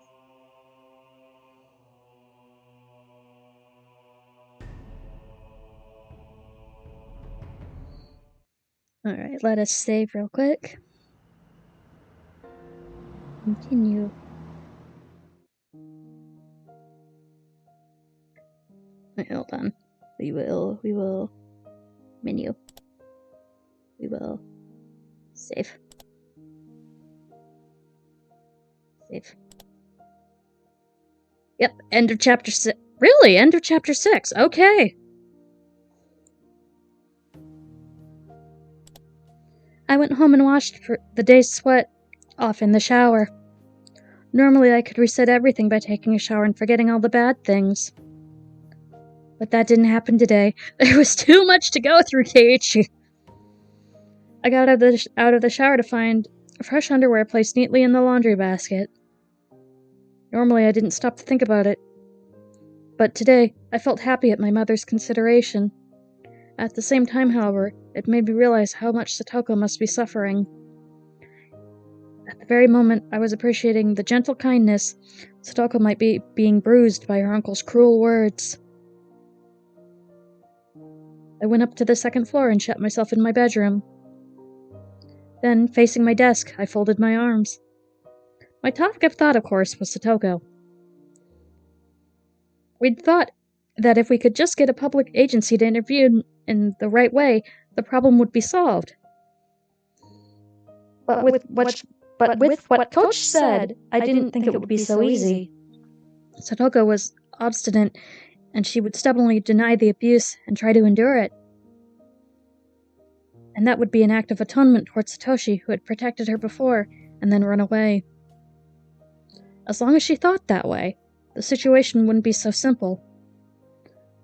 [SPEAKER 1] Alright, let us save real quick. Continue. Wait, hold on. We will menu. We will save. Save. Yep, end of chapter 6. Really? End of chapter 6. Okay. I went home and washed the day's sweat off in the shower. Normally I could reset everything by taking a shower and forgetting all the bad things. But that didn't happen today. There was too much to go through, Keiichi. I got out of the shower to find fresh underwear placed neatly in the laundry basket. Normally I didn't stop to think about it. But today, I felt happy at my mother's consideration. At the same time, however, it made me realize how much Satoko must be suffering. At the very moment I was appreciating the gentle kindness, Satoko might be being bruised by her uncle's cruel words. I went up to the second floor and shut myself in my bedroom. Then, facing my desk, I folded my arms. My topic of thought, of course, was Satoko. We'd thought that if we could just get a public agency to intervene in the right way, the problem would be solved. But with what Coach said, I didn't think it would be so easy. Satoko was obstinate, and she would stubbornly deny the abuse and try to endure it. And that would be an act of atonement towards Satoshi, who had protected her before, and then run away. As long as she thought that way, the situation wouldn't be so simple.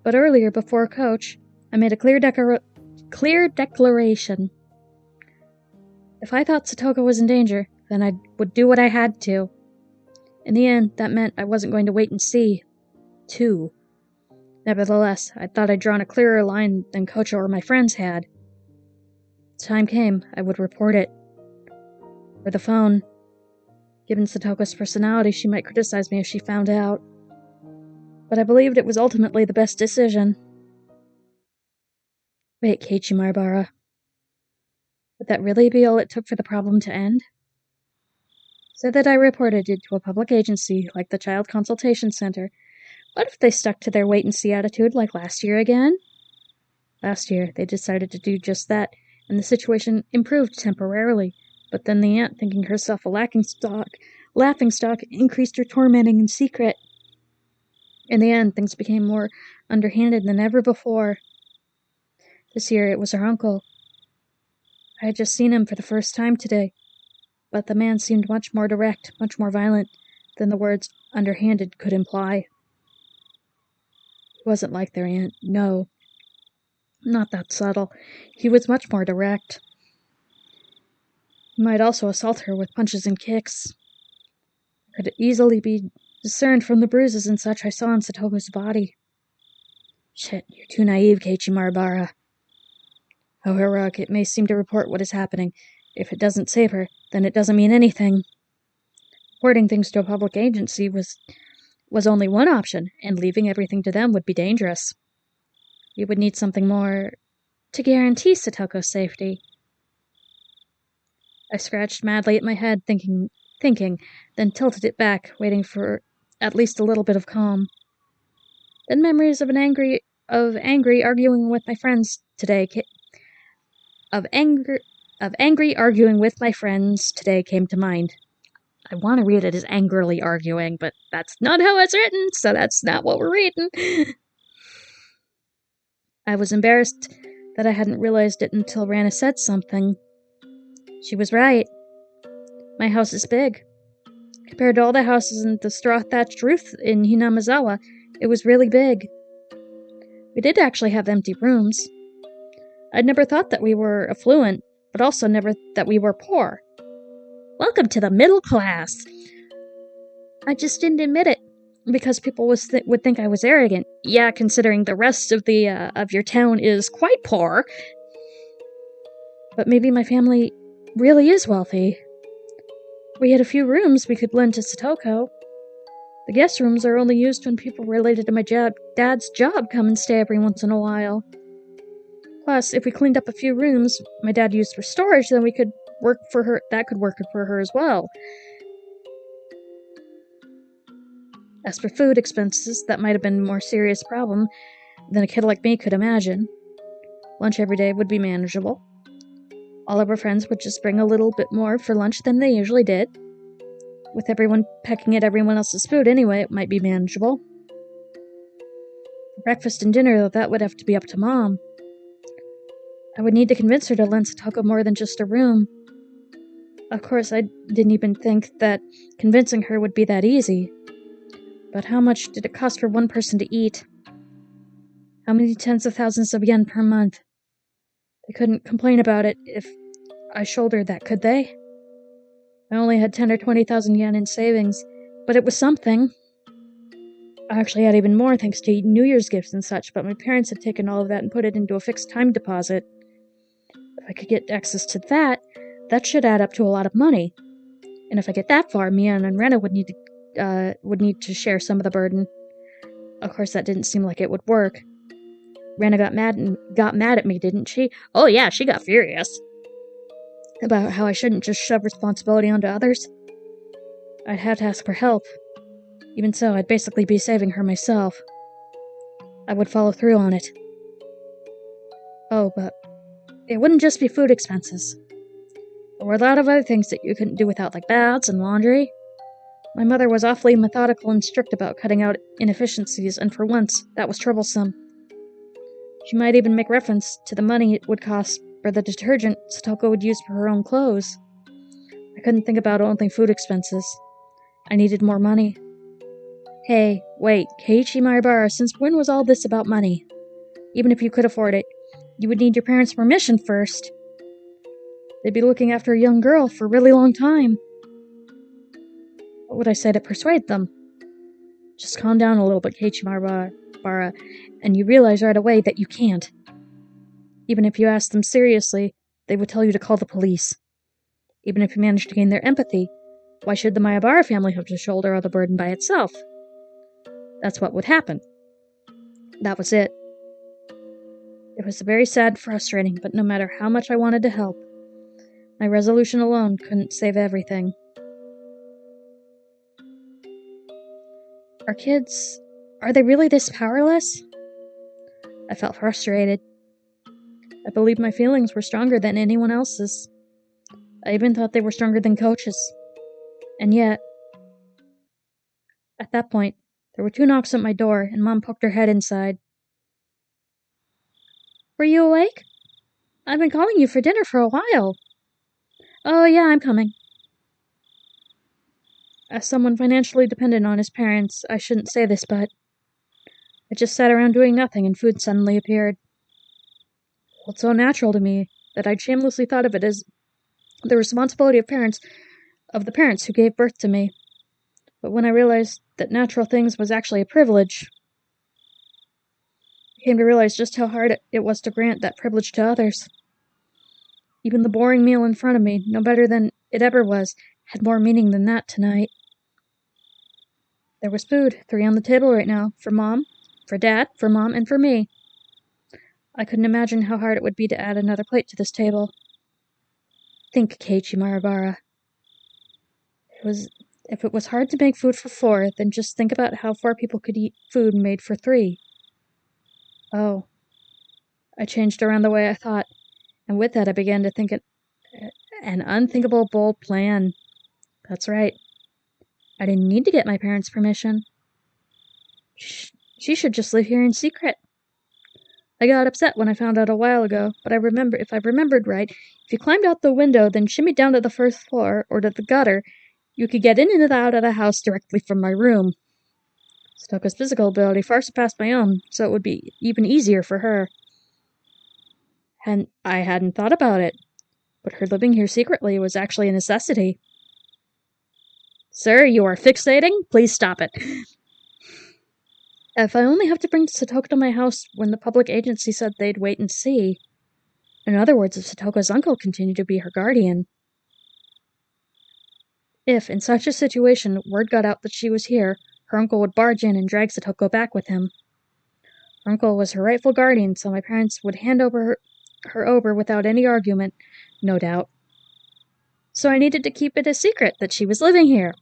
[SPEAKER 1] But earlier, before Coach, I made a clear declaration. If I thought Satoko was in danger, then I would do what I had to. In the end, that meant I wasn't going to wait and see. Too. Nevertheless, I thought I'd drawn a clearer line than Coach or my friends had. The time came, I would report it. Or the phone. Given Satoko's personality, she might criticize me if she found out. But I believed it was ultimately the best decision. Wait, Keiichi Maribara. Would that really be all it took for the problem to end? So that I reported it to a public agency like the Child Consultation Center. What if they stuck to their wait-and-see attitude like last year again? Last year, they decided to do just that, and the situation improved temporarily. But then the aunt, thinking herself a laughingstock, increased her tormenting in secret. In the end, things became more underhanded than ever before. This year, it was her uncle. I had just seen him for the first time today, but the man seemed much more direct, much more violent than the words underhanded could imply. He wasn't like their aunt, no. Not that subtle. He was much more direct. He might also assault her with punches and kicks. It could easily be discerned from the bruises and such I saw on Satoko's body. Shit, you're too naive, Keiichi Maribara. How heroic it may seem to report what is happening. If it doesn't save her, then it doesn't mean anything. Reporting things to a public agency was only one option, and leaving everything to them would be dangerous. We would need something more to guarantee Satoko's safety. I scratched madly at my head, thinking, then tilted it back, waiting for at least a little bit of calm. Then memories of angry arguing with my friends today came to mind. I want to read it as angrily arguing, but that's not how it's written, so that's not what we're reading. I was embarrassed that I hadn't realized it until Rana said something. She was right. My house is big. Compared to all the houses in the straw-thatched roof in Hinamizawa, it was really big. We did actually have empty rooms. I'd never thought that we were affluent, but also never that we were poor. Welcome to the middle class. I just didn't admit it, because people would think I was arrogant. Yeah, considering the rest of your town is quite poor. But maybe my family really is wealthy. We had a few rooms we could lend to Satoko. The guest rooms are only used when people related to my dad's job come and stay every once in a while. Plus, if we cleaned up a few rooms my dad used for storage, then we could work for her. That could work for her as well. As for food expenses, that might have been a more serious problem than a kid like me could imagine. Lunch every day would be manageable. All of our friends would just bring a little bit more for lunch than they usually did. With everyone pecking at everyone else's food anyway, it might be manageable. For breakfast and dinner, though, that would have to be up to Mom. I would need to convince her to lend Satoko more than just a room. Of course, I didn't even think that convincing her would be that easy. But how much did it cost for one person to eat? How many tens of thousands of yen per month? They couldn't complain about it if I shouldered that, could they? I only had 10 or 20,000 yen in savings, but it was something. I actually had even more thanks to New Year's gifts and such, but my parents had taken all of that and put it into a fixed time deposit. If I could get access to that, that should add up to a lot of money. And if I get that far, Mian and Rena would need to share some of the burden. Of course, that didn't seem like it would work. Rena got mad at me, didn't she? Oh yeah, she got furious. About how I shouldn't just shove responsibility onto others. I'd have to ask for help. Even so, I'd basically be saving her myself. I would follow through on it. Oh, but it wouldn't just be food expenses. There were a lot of other things that you couldn't do without, like baths and laundry. My mother was awfully methodical and strict about cutting out inefficiencies, and for once, that was troublesome. She might even make reference to the money it would cost for the detergent Satoko would use for her own clothes. I couldn't think about only food expenses. I needed more money. Hey, wait, Keiichi Maibara, since when was all this about money? Even if you could afford it, you would need your parents' permission first. They'd be looking after a young girl for a really long time. What would I say to persuade them? Just calm down a little bit, Keiichi Maibara, and you realize right away that you can't. Even if you asked them seriously, they would tell you to call the police. Even if you managed to gain their empathy, why should the Maibara family have to shoulder all the burden by itself? That's what would happen. That was it. It was very sad and frustrating, but no matter how much I wanted to help, my resolution alone couldn't save everything. Are they really this powerless? I felt frustrated. I believed my feelings were stronger than anyone else's. I even thought they were stronger than Coach's. And yet, at that point, there were 2 knocks at my door, and Mom poked her head inside. Were you awake? I've been calling you for dinner for a while. Oh, yeah, I'm coming. As someone financially dependent on his parents, I shouldn't say this, but I just sat around doing nothing and food suddenly appeared. Well, it's so natural to me that I'd shamelessly thought of it as the responsibility of the parents who gave birth to me. But when I realized that natural things was actually a privilege, I came to realize just how hard it was to grant that privilege to others. Even the boring meal in front of me, no better than it ever was, had more meaning than that tonight. There was food, 3 on the table right now, for Mom, for Dad, for Mom, and for me. I couldn't imagine how hard it would be to add another plate to this table. Think, Keiichi Maibara. If it was hard to make food for 4, then just think about how 4 people could eat food made for 3. Oh. I changed around the way I thought, and with that I began to think an unthinkable bold plan. That's right. I didn't need to get my parents' permission. She should just live here in secret. I got upset when I found out a while ago, but if I remembered right, if you climbed out the window, then shimmied down to the first floor, or to the gutter, you could get in and out of the house directly from my room. Satoko's physical ability far surpassed my own, so it would be even easier for her. And I hadn't thought about it, but her living here secretly was actually a necessity. Sir, you are fixating? Please stop it. If I only have to bring Satoko to my house when the public agency said they'd wait and see. In other words, if Satoko's uncle continued to be her guardian. If, in such a situation, word got out that she was here, her uncle would barge in and drag Satoko back with him. Her uncle was her rightful guardian, so my parents would hand her over without any argument, no doubt. So I needed to keep it a secret that she was living here.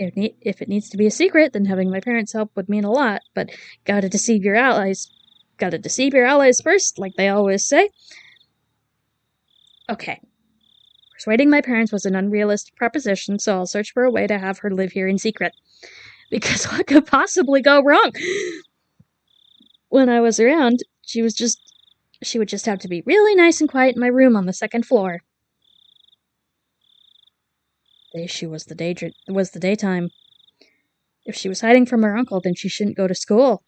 [SPEAKER 1] If it needs to be a secret, then having my parents' help would mean a lot, but gotta deceive your allies. Gotta deceive your allies first, like they always say. Okay. Persuading my parents was an unrealistic proposition, so I'll search for a way to have her live here in secret. Because what could possibly go wrong? When I was around, she would just have to be really nice and quiet in my room on the 2nd floor. The issue was the daytime. If she was hiding from her uncle, then she shouldn't go to school.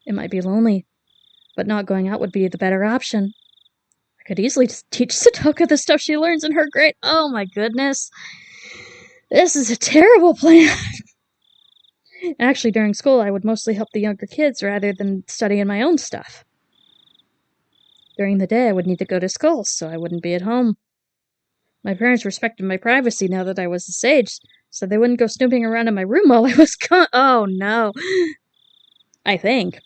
[SPEAKER 1] It might be lonely, but not going out would be the better option. I could easily just teach Satoko the stuff she learns in her grade. Oh my goodness. This is a terrible plan. Actually, during school, I would mostly help the younger kids rather than studying my own stuff. During the day, I would need to go to school, so I wouldn't be at home. My parents respected my privacy now that I was a sage, so they wouldn't go snooping around in my room while I was gone. Oh, no. I think.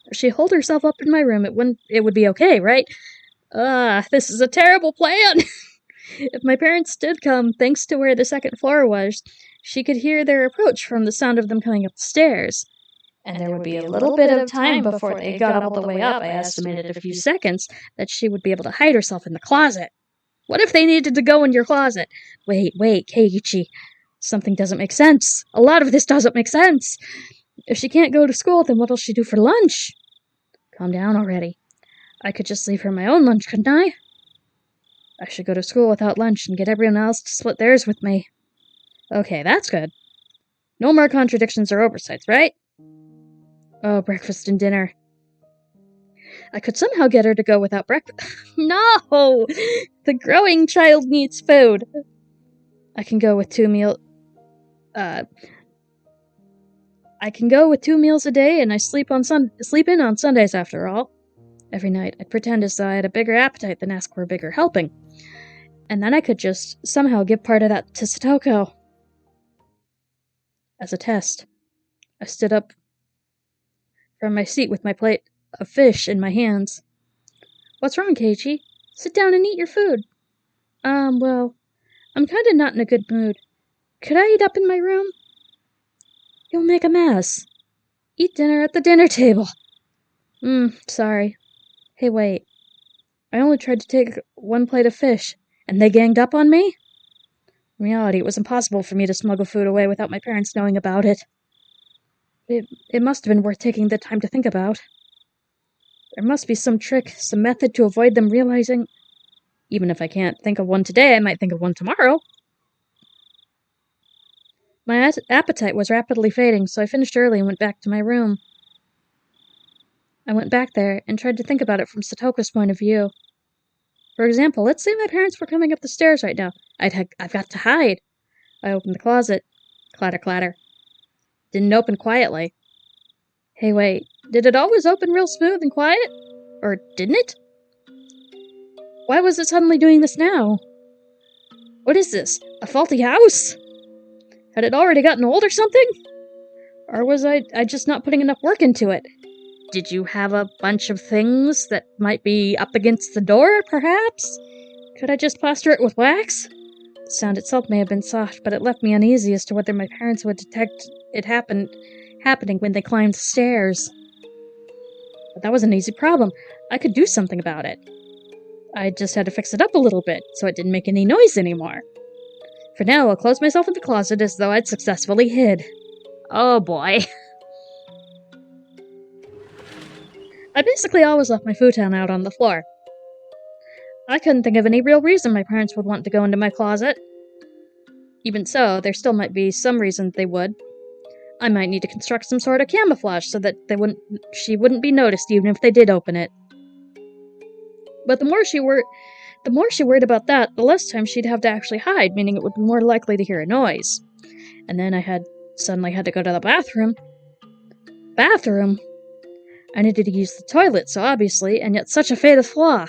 [SPEAKER 1] If she holed herself up in my room, it would be okay, right? This is a terrible plan. If my parents did come, thanks to where the 2nd floor was, she could hear their approach from the sound of them coming up the stairs. and there would be a little bit of time before they got all the way up. I estimated a few seconds that she would be able to hide herself in the closet. What if they needed to go in your closet? Wait, Keiichi. Something doesn't make sense. A lot of this doesn't make sense. If she can't go to school, then what'll she do for lunch? Calm down already. I could just leave her my own lunch, couldn't I? I should go to school without lunch and get everyone else to split theirs with me. Okay, that's good. No more contradictions or oversights, right? Oh, breakfast and dinner. I could somehow get her to go without breakfast. No! The growing child needs food. I can go with 2 meals a day, and I sleep in on Sundays after all. Every night, I'd pretend as though I had a bigger appetite than ask for a bigger helping. And then I could just somehow give part of that to Satoko. As a test, I stood up from my seat with my plate of fish in my hands. What's wrong, Keiichi? Sit down and eat your food. Well, I'm kinda not in a good mood. Could I eat up in my room? You'll make a mess. Eat dinner at the dinner table. Sorry. Hey, wait. I only tried to take 1 plate of fish, and they ganged up on me? In reality, it was impossible for me to smuggle food away without my parents knowing about it. It must have been worth taking the time to think about. There must be some trick, some method to avoid them realizing. Even if I can't think of one today, I might think of one tomorrow. My appetite was rapidly fading, so I finished early and went back to my room. I went back there and tried to think about it from Satoko's point of view. For example, let's say my parents were coming up the stairs right now. I've got to hide. I opened the closet. Clatter, clatter. Didn't open quietly. Hey, wait. Did it always open real smooth and quiet? Or didn't it? Why was it suddenly doing this now? What is this? A faulty house? Had it already gotten old or something? Or was I just not putting enough work into it? Did you have a bunch of things that might be up against the door, perhaps? Could I just plaster it with wax? The sound itself may have been soft, but it left me uneasy as to whether my parents would detect it happening when they climbed the stairs. But that was an easy problem. I could do something about it. I just had to fix it up a little bit, so it didn't make any noise anymore. For now, I'll close myself in the closet as though I'd successfully hid. Oh boy. I basically always left my futon out on the floor. I couldn't think of any real reason my parents would want to go into my closet. Even so, there still might be some reason they would. I might need to construct some sort of camouflage so that she wouldn't be noticed even if they did open it. But the more she worried about that, the less time she'd have to actually hide, meaning it would be more likely to hear a noise. And then I suddenly had to go to the bathroom. Bathroom? I needed to use the toilet, so obviously, and yet such a fatal flaw.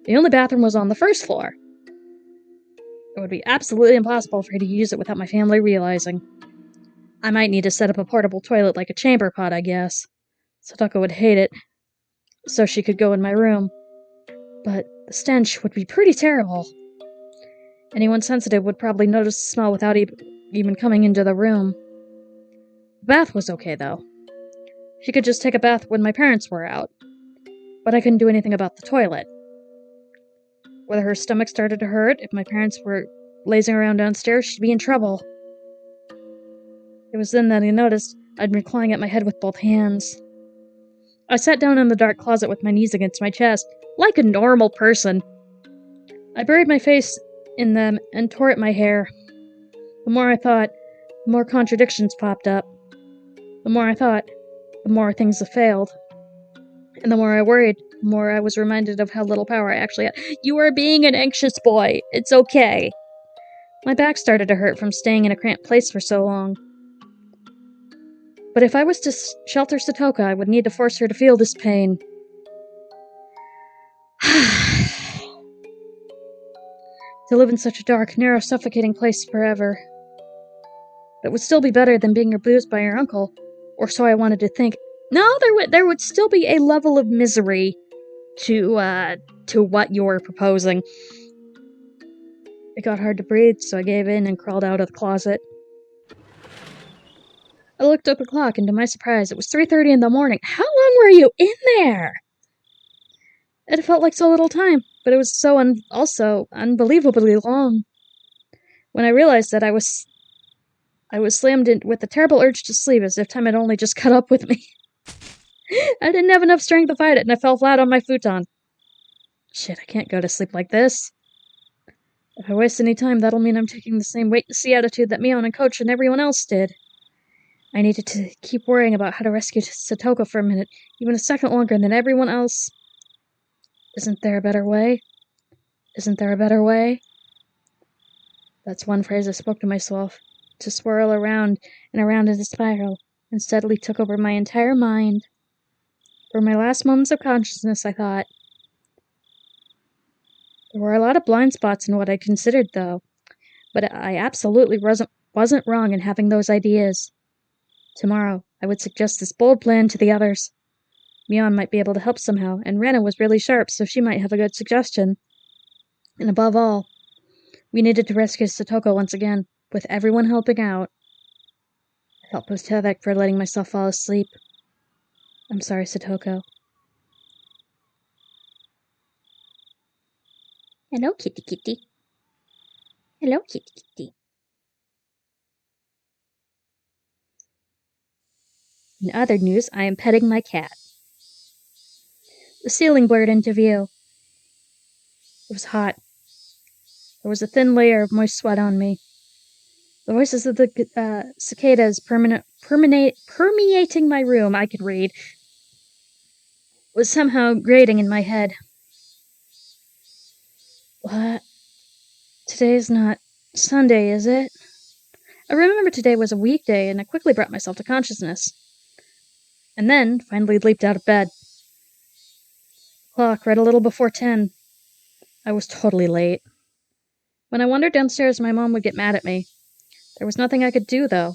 [SPEAKER 1] The only bathroom was on the first floor. It would be absolutely impossible for her to use it without my family realizing. I might need to set up a portable toilet like a chamber pot, I guess. Satoko would hate it, so she could go in my room. But the stench would be pretty terrible. Anyone sensitive would probably notice the smell without even coming into the room. The bath was okay, though. She could just take a bath when my parents were out. But I couldn't do anything about the toilet. Whether her stomach started to hurt, if my parents were lazing around downstairs, she'd be in trouble. It was then that I noticed I'd been clawing at my head with both hands. I sat down in the dark closet with my knees against my chest, like a normal person. I buried my face in them and tore at my hair. The more I thought, the more contradictions popped up. The more I thought, the more things have failed. And the more I worried, the more I was reminded of how little power I actually had. You are being an anxious boy. It's okay. My back started to hurt from staying in a cramped place for so long. But if I was to shelter Satoko, I would need to force her to feel this pain. To live in such a dark, narrow, suffocating place forever. It would still be better than being abused by your uncle, or so I wanted to think. No, there would still be a level of misery to what you're proposing. It got hard to breathe, so I gave in and crawled out of the closet. I looked up the clock, and to my surprise, it was 3:30 in the morning. How long were you in there? It felt like so little time, but it was also unbelievably long. When I realized that I was slammed in with a terrible urge to sleep, as if time had only just caught up with me. I didn't have enough strength to fight it, and I fell flat on my futon. Shit, I can't go to sleep like this. If I waste any time, that'll mean I'm taking the same wait-and-see attitude that Mion and Coach and everyone else did. I needed to keep worrying about how to rescue Satoko for a minute, even a second longer than everyone else. Isn't there a better way? Isn't there a better way? That's one phrase I spoke to myself, to swirl around and around in a spiral, and steadily took over my entire mind. For my last moments of consciousness, I thought. There were a lot of blind spots in what I considered, though, but I absolutely wasn't wrong in having those ideas. Tomorrow, I would suggest this bold plan to the others. Mion might be able to help somehow, and Rena was really sharp, so she might have a good suggestion. And above all, we needed to rescue Satoko once again, with everyone helping out. I felt pathetic for letting myself fall asleep. I'm sorry, Satoko. Hello, kitty kitty. Hello, kitty kitty. In other news, I am petting my cat. The ceiling blurred into view. It was hot. There was a thin layer of moist sweat on me. The voices of the cicadas permeating my room, I could read, was somehow grating in my head. What? Today's not Sunday, is it? I remember today was a weekday, and I quickly brought myself to consciousness. And then finally leaped out of bed. The clock read a little before 10. I was totally late. When I wandered downstairs, my mom would get mad at me. There was nothing I could do, though.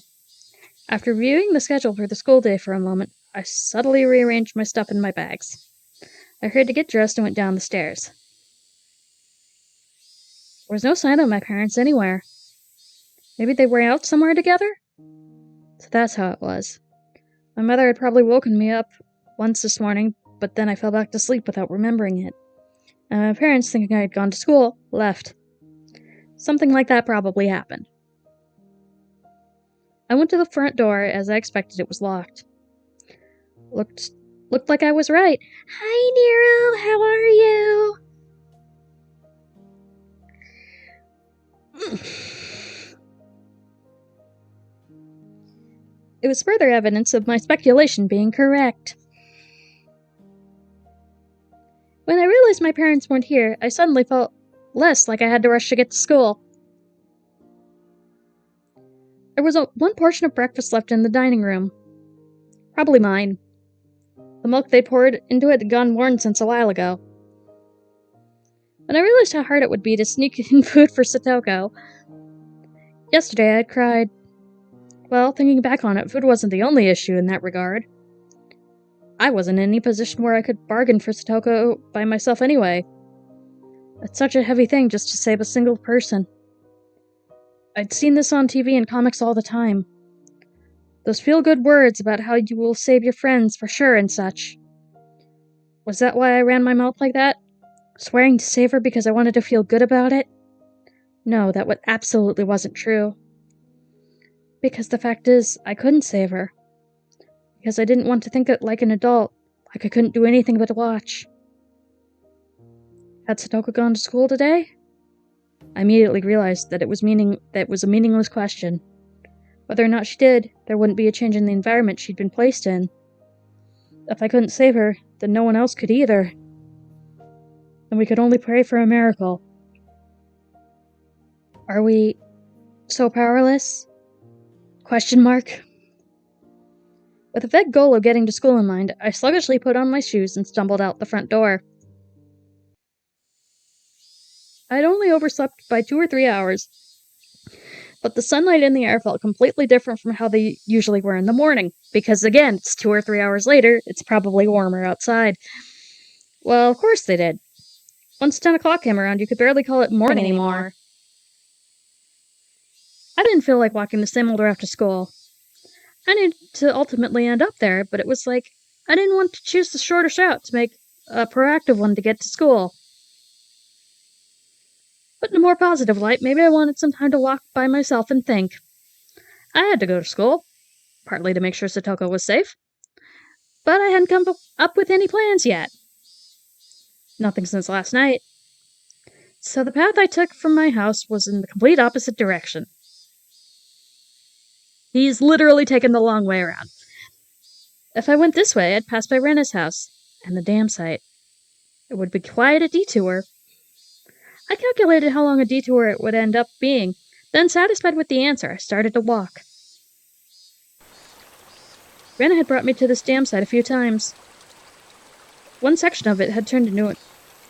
[SPEAKER 1] After reviewing the schedule for the school day for a moment, I subtly rearranged my stuff in my bags. I hurried to get dressed and went down the stairs. There was no sign of my parents anywhere. Maybe they were out somewhere together? So that's how it was. My mother had probably woken me up once this morning, but then I fell back to sleep without remembering it. And my parents, thinking I had gone to school, left. Something like that probably happened. I went to the front door as I expected it was locked. Looked like I was right. Hi, Nero, how are you? It was further evidence of my speculation being correct. When I realized my parents weren't here, I suddenly felt less like I had to rush to get to school. There was one portion of breakfast left in the dining room. Probably mine. The milk they poured into it had gone warm since a while ago. When I realized how hard it would be to sneak in food for Satoko. Yesterday I had cried. Well, thinking back on it, food wasn't the only issue in that regard. I wasn't in any position where I could bargain for Satoko by myself anyway. It's such a heavy thing just to save a single person. I'd seen this on TV and comics all the time. Those feel-good words about how you will save your friends for sure and such. Was that why I ran my mouth like that? Swearing to save her because I wanted to feel good about it? No, that absolutely wasn't true. Because the fact is, I couldn't save her. Because I didn't want to think like an adult, like I couldn't do anything but watch. Had Satoko gone to school today? I immediately realized that it was a meaningless question. Whether or not she did, there wouldn't be a change in the environment she'd been placed in. If I couldn't save her, then no one else could either. And we could only pray for a miracle. Are we so powerless? Question mark. With a vague goal of getting to school in mind, I sluggishly put on my shoes and stumbled out the front door. I'd only overslept by 2 or 3 hours, but the sunlight in the air felt completely different from how they usually were in the morning, because again, it's 2 or 3 hours later, it's probably warmer outside. Well, of course they did. Once 10 o'clock came around, you could barely call it morning anymore. I didn't feel like walking the same old route to school. I needed to ultimately end up there, but it was like I didn't want to choose the shortest route to make a proactive one to get to school. But in a more positive light, maybe I wanted some time to walk by myself and think. I had to go to school, partly to make sure Satoko was safe, but I hadn't come up with any plans yet. Nothing since last night. So the path I took from my house was in the complete opposite direction. He's literally taken the long way around. If I went this way, I'd pass by Rena's house and the dam site. It would be quite a detour. I calculated how long a detour it would end up being. Then, satisfied with the answer, I started to walk. Rena had brought me to this dam site a few times. One section of it had turned into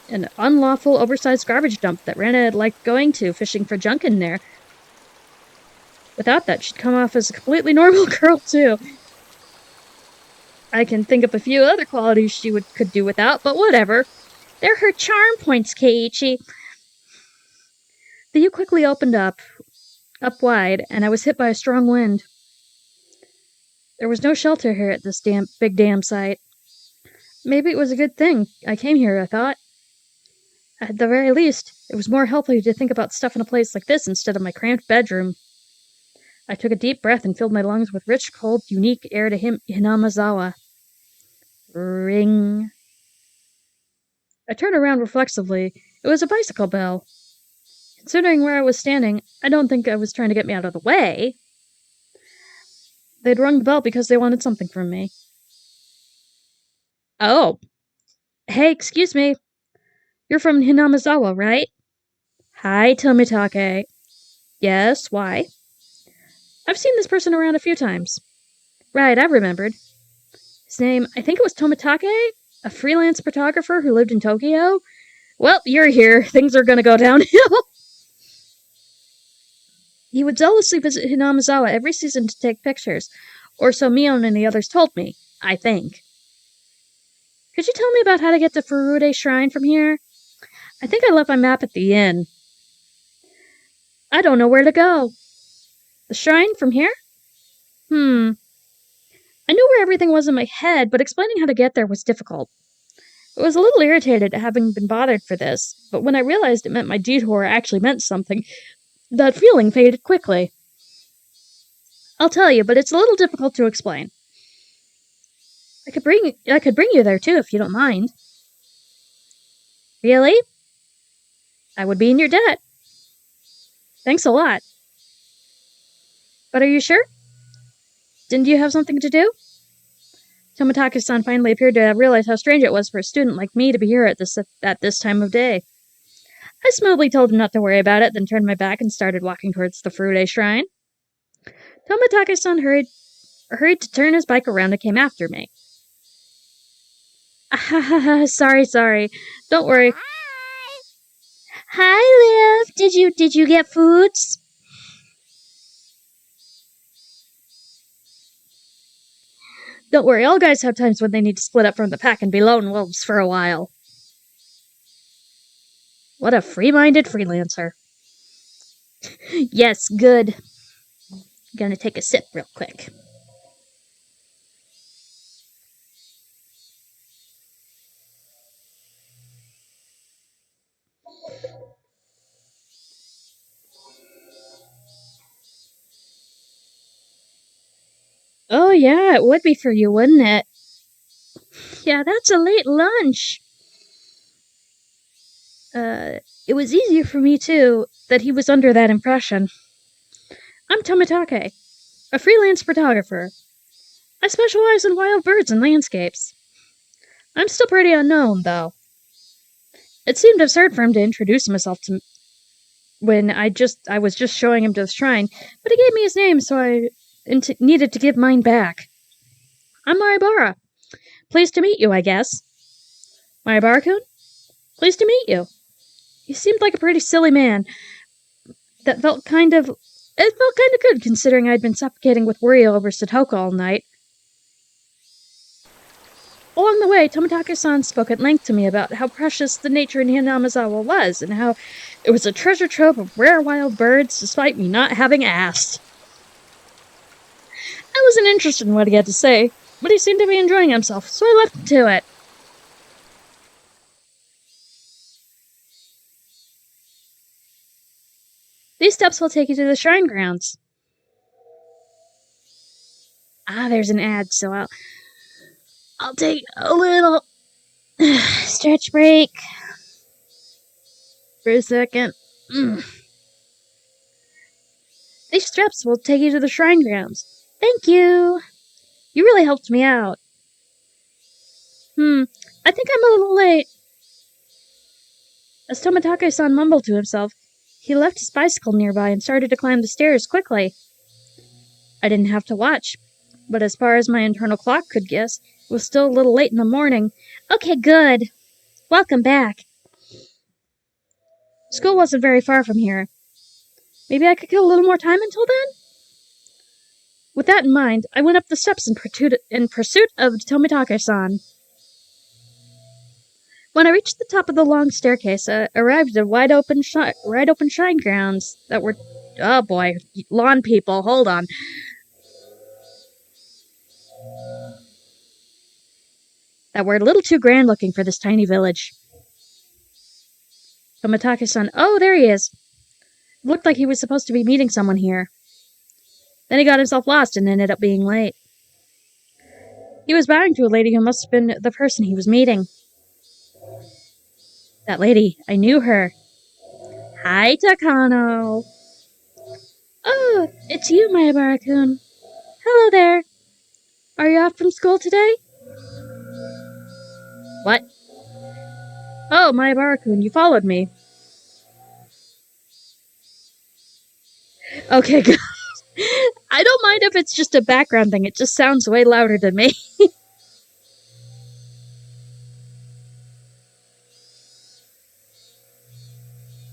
[SPEAKER 1] an unlawful, oversized garbage dump that Rena had liked going to, fishing for junk in there. Without that, she'd come off as a completely normal girl, too. I can think of a few other qualities she could do without, but whatever. They're her charm points, Keiichi. The U quickly opened up wide, and I was hit by a strong wind. There was no shelter here at this big dam site. Maybe it was a good thing I came here, I thought. At the very least, it was more healthy to think about stuff in a place like this instead of my cramped bedroom. I took a deep breath and filled my lungs with rich, cold, unique air to Hinamazawa. Ring. I turned around reflexively. It was a bicycle bell. Considering where I was standing, I don't think I was trying to get me out of the way. They'd rung the bell because they wanted something from me. Oh. Hey, excuse me. You're from Hinamazawa, right? Hi, Tomitake. Yes, why? I've seen this person around a few times. Right, I remembered. His name, I think it was Tomitake? A freelance photographer who lived in Tokyo? Well, you're here. Things are gonna go downhill. He would zealously visit Hinamazawa every season to take pictures, or so Mion and the others told me, I think. Could you tell me about how to get to Furude Shrine from here? I think I left my map at the inn. I don't know where to go. The shrine from here? I knew where everything was in my head, but explaining how to get there was difficult. I was a little irritated at having been bothered for this, but when I realized it meant my detour actually meant something, that feeling faded quickly. I'll tell you, but it's a little difficult to explain. I could bring you there too if you don't mind. Really? I would be in your debt. Thanks a lot. But are you sure? Didn't you have something to do? Tomitake-san finally appeared to realize how strange it was for a student like me to be here at this time of day. I smoothly told him not to worry about it, then turned my back and started walking towards the Furude Shrine. Tomitake-san hurried to turn his bike around and came after me. Sorry. Don't worry. Hi, Liv. Did you get foods? Don't worry, all guys have times when they need to split up from the pack and be lone wolves for a while. What a free-minded freelancer. Yes, good. Gonna take a sip real quick. Oh yeah, it would be for you, wouldn't it? Yeah, that's a late lunch. It was easier for me, too, that he was under that impression. I'm Tomitake, a freelance photographer. I specialize in wild birds and landscapes. I'm still pretty unknown, though. It seemed absurd for him to introduce himself to me when I was just showing him to the shrine, but he gave me his name, so I needed to give mine back. I'm Maribara. Pleased to meet you, I guess. Maribara-kun? Pleased to meet you. He seemed like a pretty silly man. It felt kind of good, considering I'd been suffocating with worry over Satoko all night. Along the way, Tomitake-san spoke at length to me about how precious the nature in Hinamazawa was, and how it was a treasure trove of rare wild birds, despite me not having asked. I wasn't interested in what he had to say, but he seemed to be enjoying himself, so I left him to it. These steps will take you to the shrine grounds. Ah, there's an ad, so I'll take a little stretch break for a second. These steps will take you to the shrine grounds. Thank you. You really helped me out. I think I'm a little late. As Tomitake-san mumbled to himself, he left his bicycle nearby and started to climb the stairs quickly. I didn't have to watch, but as far as my internal clock could guess, it was still a little late in the morning. Okay, good. Welcome back. School wasn't very far from here. Maybe I could kill a little more time until then? With that in mind, I went up the steps in pursuit of Tomitake-san. When I reached the top of the long staircase, I arrived at wide open shrine grounds that were... Oh boy, lawn people, hold on. That were a little too grand looking for this tiny village. Tomitake-san, oh, there he is. It looked like he was supposed to be meeting someone here. Then he got himself lost and ended up being late. He was bowing to a lady who must have been the person he was meeting. That lady, I knew her. Hi, Takano. Oh, it's you, Mayabara-kun. Hello there. Are you off from school today? What? Oh, Mayabara-kun, you followed me. Okay, good. I don't mind if it's just a background thing. It just sounds way louder to me.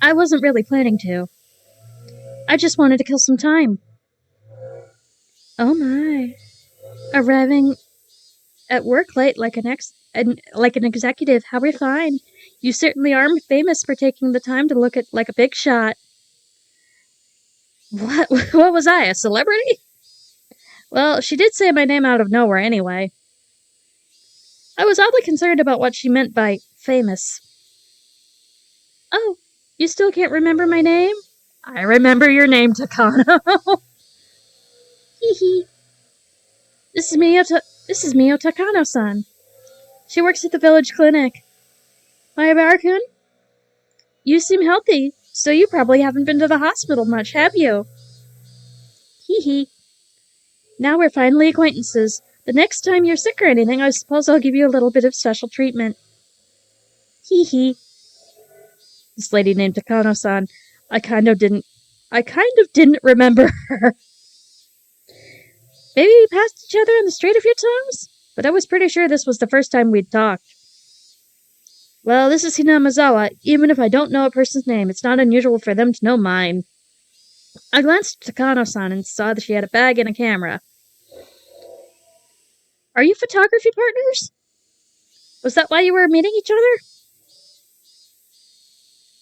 [SPEAKER 1] I wasn't really planning to. I just wanted to kill some time. Oh my. Arriving at work late like an executive, how refined. You certainly are famous for taking the time to look at like a big shot. What was I, a celebrity? Well, she did say my name out of nowhere anyway. I was oddly concerned about what she meant by famous. Oh, you still can't remember my name? I remember your name, Takano. Hee hee. This is Mio Takano-san. She works at the village clinic. Mayabara-kun? You seem healthy, so you probably haven't been to the hospital much, have you? Hee hee. Now we're finally acquaintances. The next time you're sick or anything, I suppose I'll give you a little bit of special treatment. Hee hee. This lady named Takano-san, I kind of didn't remember her. Maybe we passed each other in the street a few times, but I was pretty sure this was the first time we'd talked. Well, this is Hinamazawa. Even if I don't know a person's name, it's not unusual for them to know mine. I glanced at Takano-san and saw that she had a bag and a camera. Are you photography partners? Was that why you were meeting each other?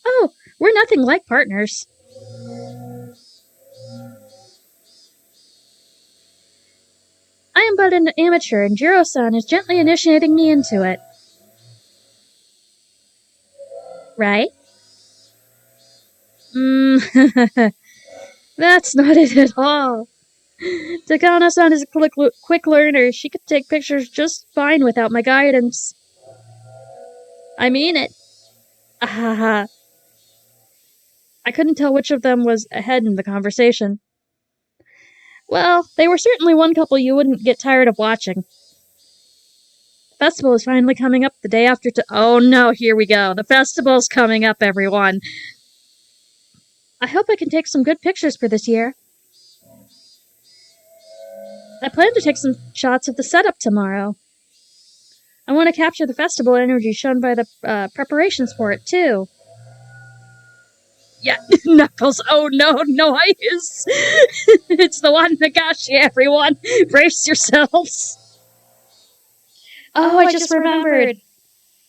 [SPEAKER 1] Oh, we're nothing like partners. I am but an amateur, and Jiro-san is gently initiating me into it. Right? That's not it at all. Takano-san is a quick learner. She could take pictures just fine without my guidance. I mean it. Ahaha. I couldn't tell which of them was ahead in the conversation. Well, they were certainly one couple you wouldn't get tired of watching. The festival is finally coming up the day after oh no, here we go. The festival's coming up, everyone. I hope I can take some good pictures for this year. I plan to take some shots of the setup tomorrow. I want to capture the festival energy shown by the preparations for it, too. Yeah, Knuckles, oh no, it's the one Nagashi, everyone. Brace yourselves. Oh, I just remembered.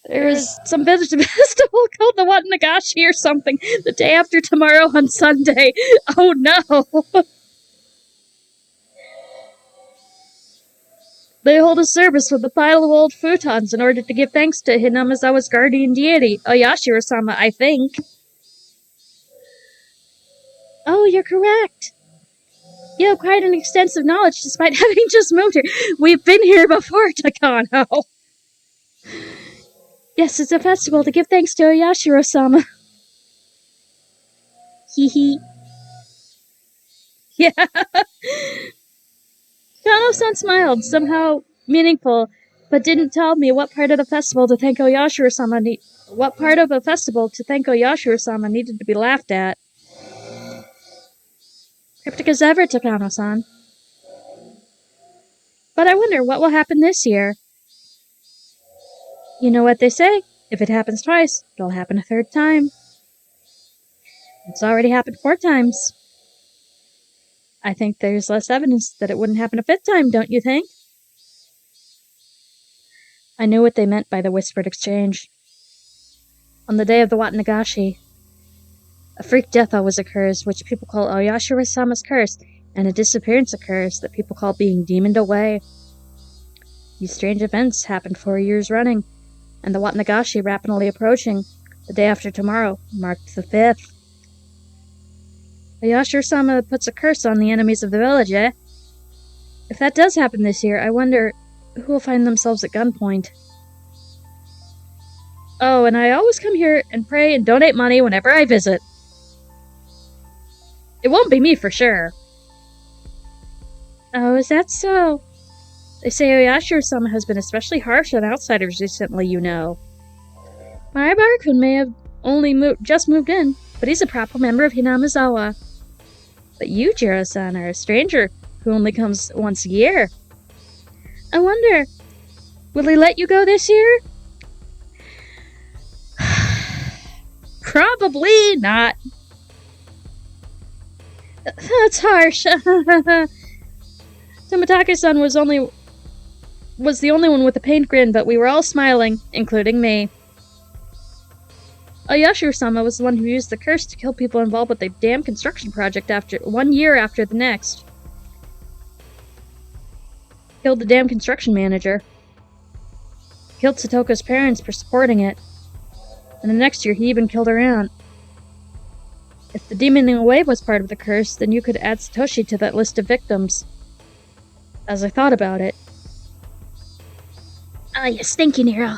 [SPEAKER 1] There's some festival called the Wat Nagashi or something the day after tomorrow on Sunday. Oh no. They hold a service with a pile of old futons in order to give thanks to Hinamizawa's guardian deity, Oyashiro-sama, I think. Oh, you're correct. You have quite an extensive knowledge despite having just moved here. We've been here before, Takano. Yes, it's a festival to give thanks to Oyashiro-sama. Hee hee. Yeah. Takano-san smiled, somehow meaningful, but didn't tell me what part of the festival to thank Oyashiro-sama needed to be laughed at. Cryptic as ever, Takano-san. But I wonder what will happen this year. You know what they say? If it happens twice, it'll happen a third time. It's already happened 4 times. I think there's less evidence that it wouldn't happen a 5th time, don't you think? I knew what they meant by the whispered exchange. On the day of the Watanagashi, a freak death always occurs, which people call Oyashiro-sama's curse, and a disappearance occurs that people call being demoned away. These strange events happened 4 years running, and the Watanagashi rapidly approaching, the day after tomorrow, marked the 5th. Oyashiro-sama puts a curse on the enemies of the village, eh? If that does happen this year, I wonder who will find themselves at gunpoint. Oh, and I always come here and pray and donate money whenever I visit. It won't be me for sure. Oh, is that so? They say Oyashiro-sama has been especially harsh on outsiders recently, you know. Maribara-kun may have only just moved in, but he's a proper member of Hinamizawa. But you, Jiro-san, are a stranger who only comes once a year. I wonder, will he let you go this year? Probably not. That's harsh. Tomitake-san was the only one with a pained grin, but we were all smiling, including me. Oyashiro-sama was the one who used the curse to kill people involved with the damn construction project 1 year after the next. Killed the damn construction manager. Killed Satoko's parents for supporting it. And the next year he even killed her aunt. If the demoning away was part of the curse, then you could add Satoshi to that list of victims. As I thought about it. Ah, you stinky Nero.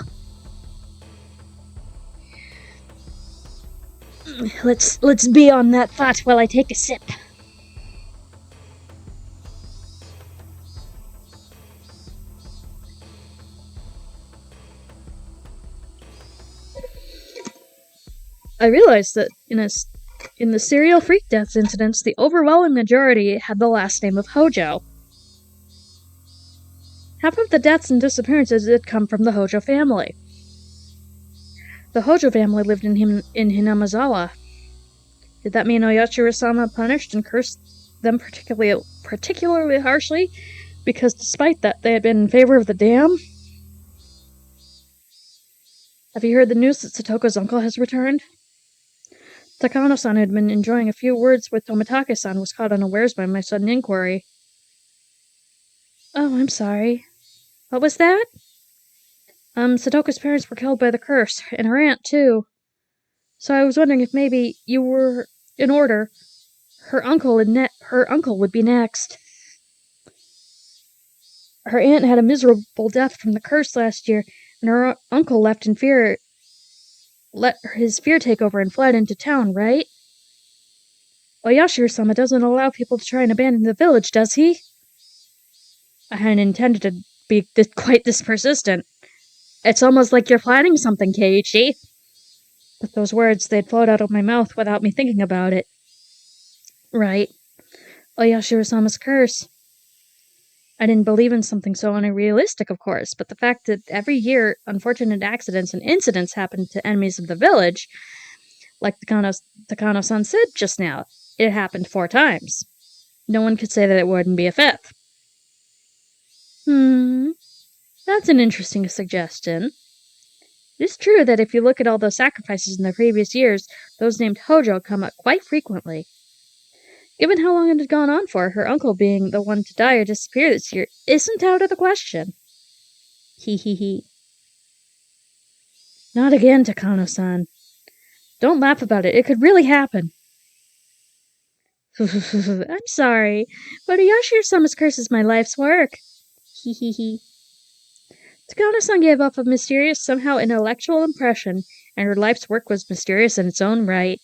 [SPEAKER 1] Let's be on that thought while I take a sip. I realized that in the serial freak deaths incidents, the overwhelming majority had the last name of Hojo. Half of the deaths and disappearances did come from the Hojo family. The Hojo family lived in Hinamizawa. Did that mean Oyashiro-sama punished and cursed them particularly harshly, because despite that they had been in favor of the dam? Have you heard the news that Satoko's uncle has returned? Takano-san, who had been enjoying a few words with Tomitake-san, was caught unawares by my sudden inquiry. Oh, I'm sorry. What was that? Satoko's parents were killed by the curse, and her aunt, too. So I was wondering if maybe you were in order. Her uncle would be next. Her aunt had a miserable death from the curse last year, and her uncle left in fear. Let his fear take over and fled into town, right? Oyashiro-sama doesn't allow people to try and abandon the village, does he? I hadn't intended to be quite this persistent. It's almost like you're planning something, Keiichi. With those words, they'd flowed out of my mouth without me thinking about it. Right. Oyashiro-sama's curse. I didn't believe in something so unrealistic, of course, but the fact that every year unfortunate accidents and incidents happen to enemies of the village, like Takano-san said just now, it happened 4 times. No one could say that it wouldn't be a 5th. That's an interesting suggestion. It is true that if you look at all those sacrifices in the previous years, those named Hojo come up quite frequently. Given how long it had gone on for, her uncle being the one to die or disappear this year isn't out of the question. Hee hee hee. Not again, Takano-san. Don't laugh about it. It could really happen. I'm sorry, but Yashiro-sama's curse is my life's work. Hee hee hee. Takano-san gave off a mysterious, somehow intellectual impression, and her life's work was mysterious in its own right.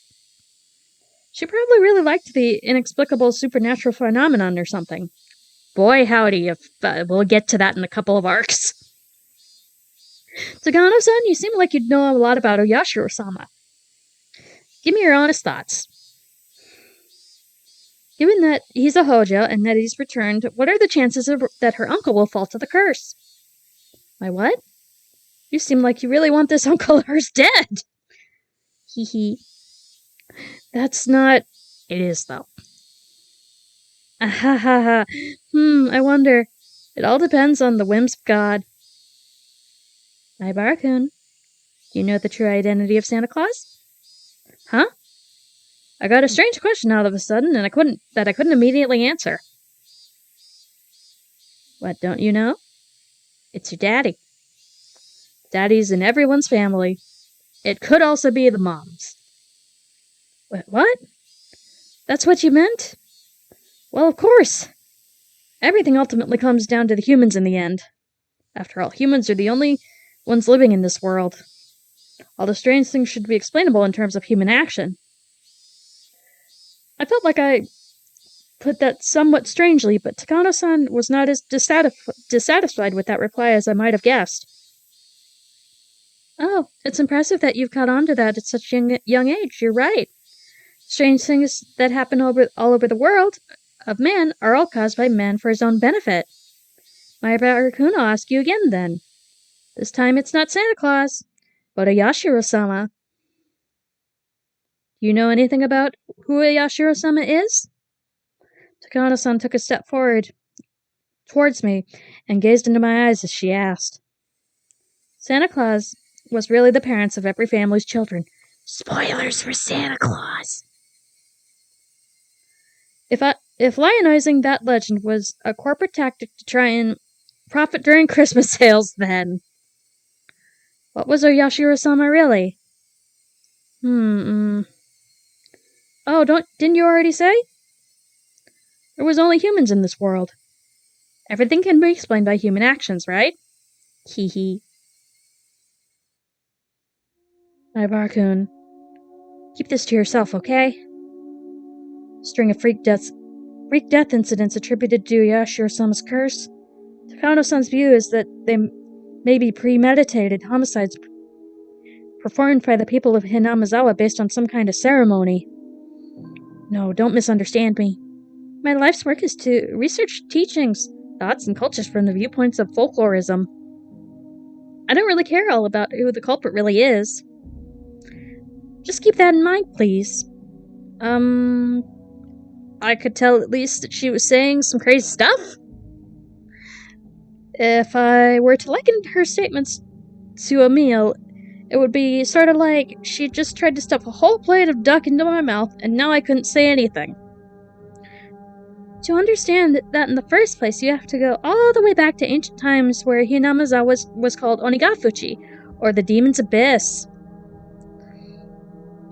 [SPEAKER 1] She probably really liked the inexplicable supernatural phenomenon or something. Boy, howdy, if we'll get to that in a couple of arcs. Takano-san, you seem like you'd know a lot about Yashiro-sama. Give me your honest thoughts. Given that he's a Hojo and that he's returned, what are the chances that her uncle will fall to the curse? My what? You seem like you really want this uncle of hers dead. Hee hee. That's not... It is, though. Ah ha ha ha. I wonder. It all depends on the whims of God. My Barakun, do you know the true identity of Santa Claus? Huh? I got a strange question all of a sudden, and I couldn't immediately answer. What, don't you know? It's your daddy. Daddy's in everyone's family. It could also be the mom's. What? That's what you meant? Well, of course. Everything ultimately comes down to the humans in the end. After all, humans are the only ones living in this world. All the strange things should be explainable in terms of human action. I felt like I put that somewhat strangely, but Takano-san was not as dissatisfied with that reply as I might have guessed. Oh, it's impressive that you've caught on to that at such a young age. You're right. Strange things that happen all over the world of man are all caused by man for his own benefit. My Barakun, I'll ask you again then. This time it's not Santa Claus, but a Yashiro-sama. Do you know anything about who a Yashiro-sama is? Takano-san took a step forward towards me and gazed into my eyes as she asked. Santa Claus was really the parents of every family's children. Spoilers for Santa Claus! If lionizing that legend was a corporate tactic to try and profit during Christmas sales, then what was Yashiro-sama really? Oh, didn't you already say? There was only humans in this world. Everything can be explained by human actions, right? Hee hee. My Barakun, keep this to yourself, okay? String of freak death incidents attributed to Yashiro-sama's curse. Takano-san's view is that they may be premeditated homicides performed by the people of Hinamizawa based on some kind of ceremony. No, don't misunderstand me. My life's work is to research teachings, thoughts, and cultures from the viewpoints of folklorism. I don't really care all about who the culprit really is. Just keep that in mind, please. I could tell at least that she was saying some crazy stuff. If I were to liken her statements to a meal, it would be sort of like she just tried to stuff a whole plate of duck into my mouth, and now I couldn't say anything. To understand that in the first place, you have to go all the way back to ancient times where Hinamizawa was called Onigafuchi, or the Demon's Abyss.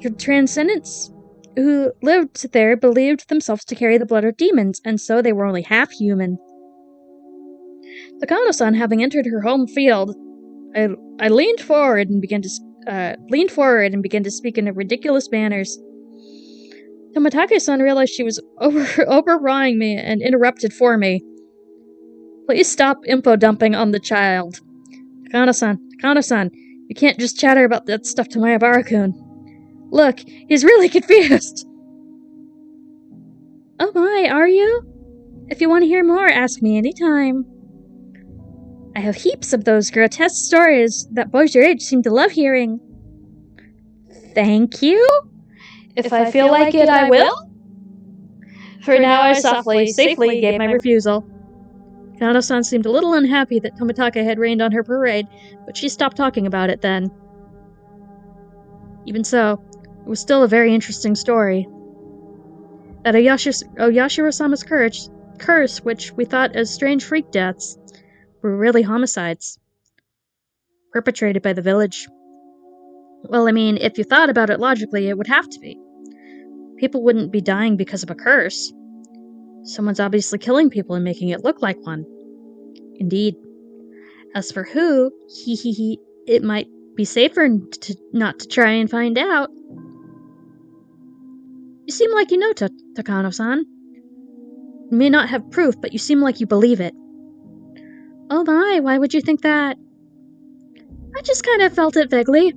[SPEAKER 1] The transcendents who lived there believed themselves to carry the blood of demons, and so they were only half human. Takano-san having entered her home field, I leaned forward and began to speak in ridiculous manners. Tomitake-san realized she was overawing me and interrupted for me. Please stop info dumping on the child. Takano-san, you can't just chatter about that stuff to my Barakun. Look, he's really confused. Oh my, are you? If you want to hear more, ask me anytime. I have heaps of those grotesque stories that boys your age seem to love hearing. Thank you. If I feel like it, I will. For now, I safely gave my refusal. Kano-san seemed a little unhappy that Tomitake had rained on her parade, but she stopped talking about it then. Even so, it was still a very interesting story. That Oyashiro-sama's curse, which we thought as strange freak deaths, were really homicides. Perpetrated by the village. Well, I mean, if you thought about it logically, it would have to be. People wouldn't be dying because of a curse. Someone's obviously killing people and making it look like one. Indeed. As for who, it might be safer not to try and find out. You seem like you know, Takano-san. You may not have proof, but you seem like you believe it. Oh my, why would you think that? I just kind of felt it vaguely.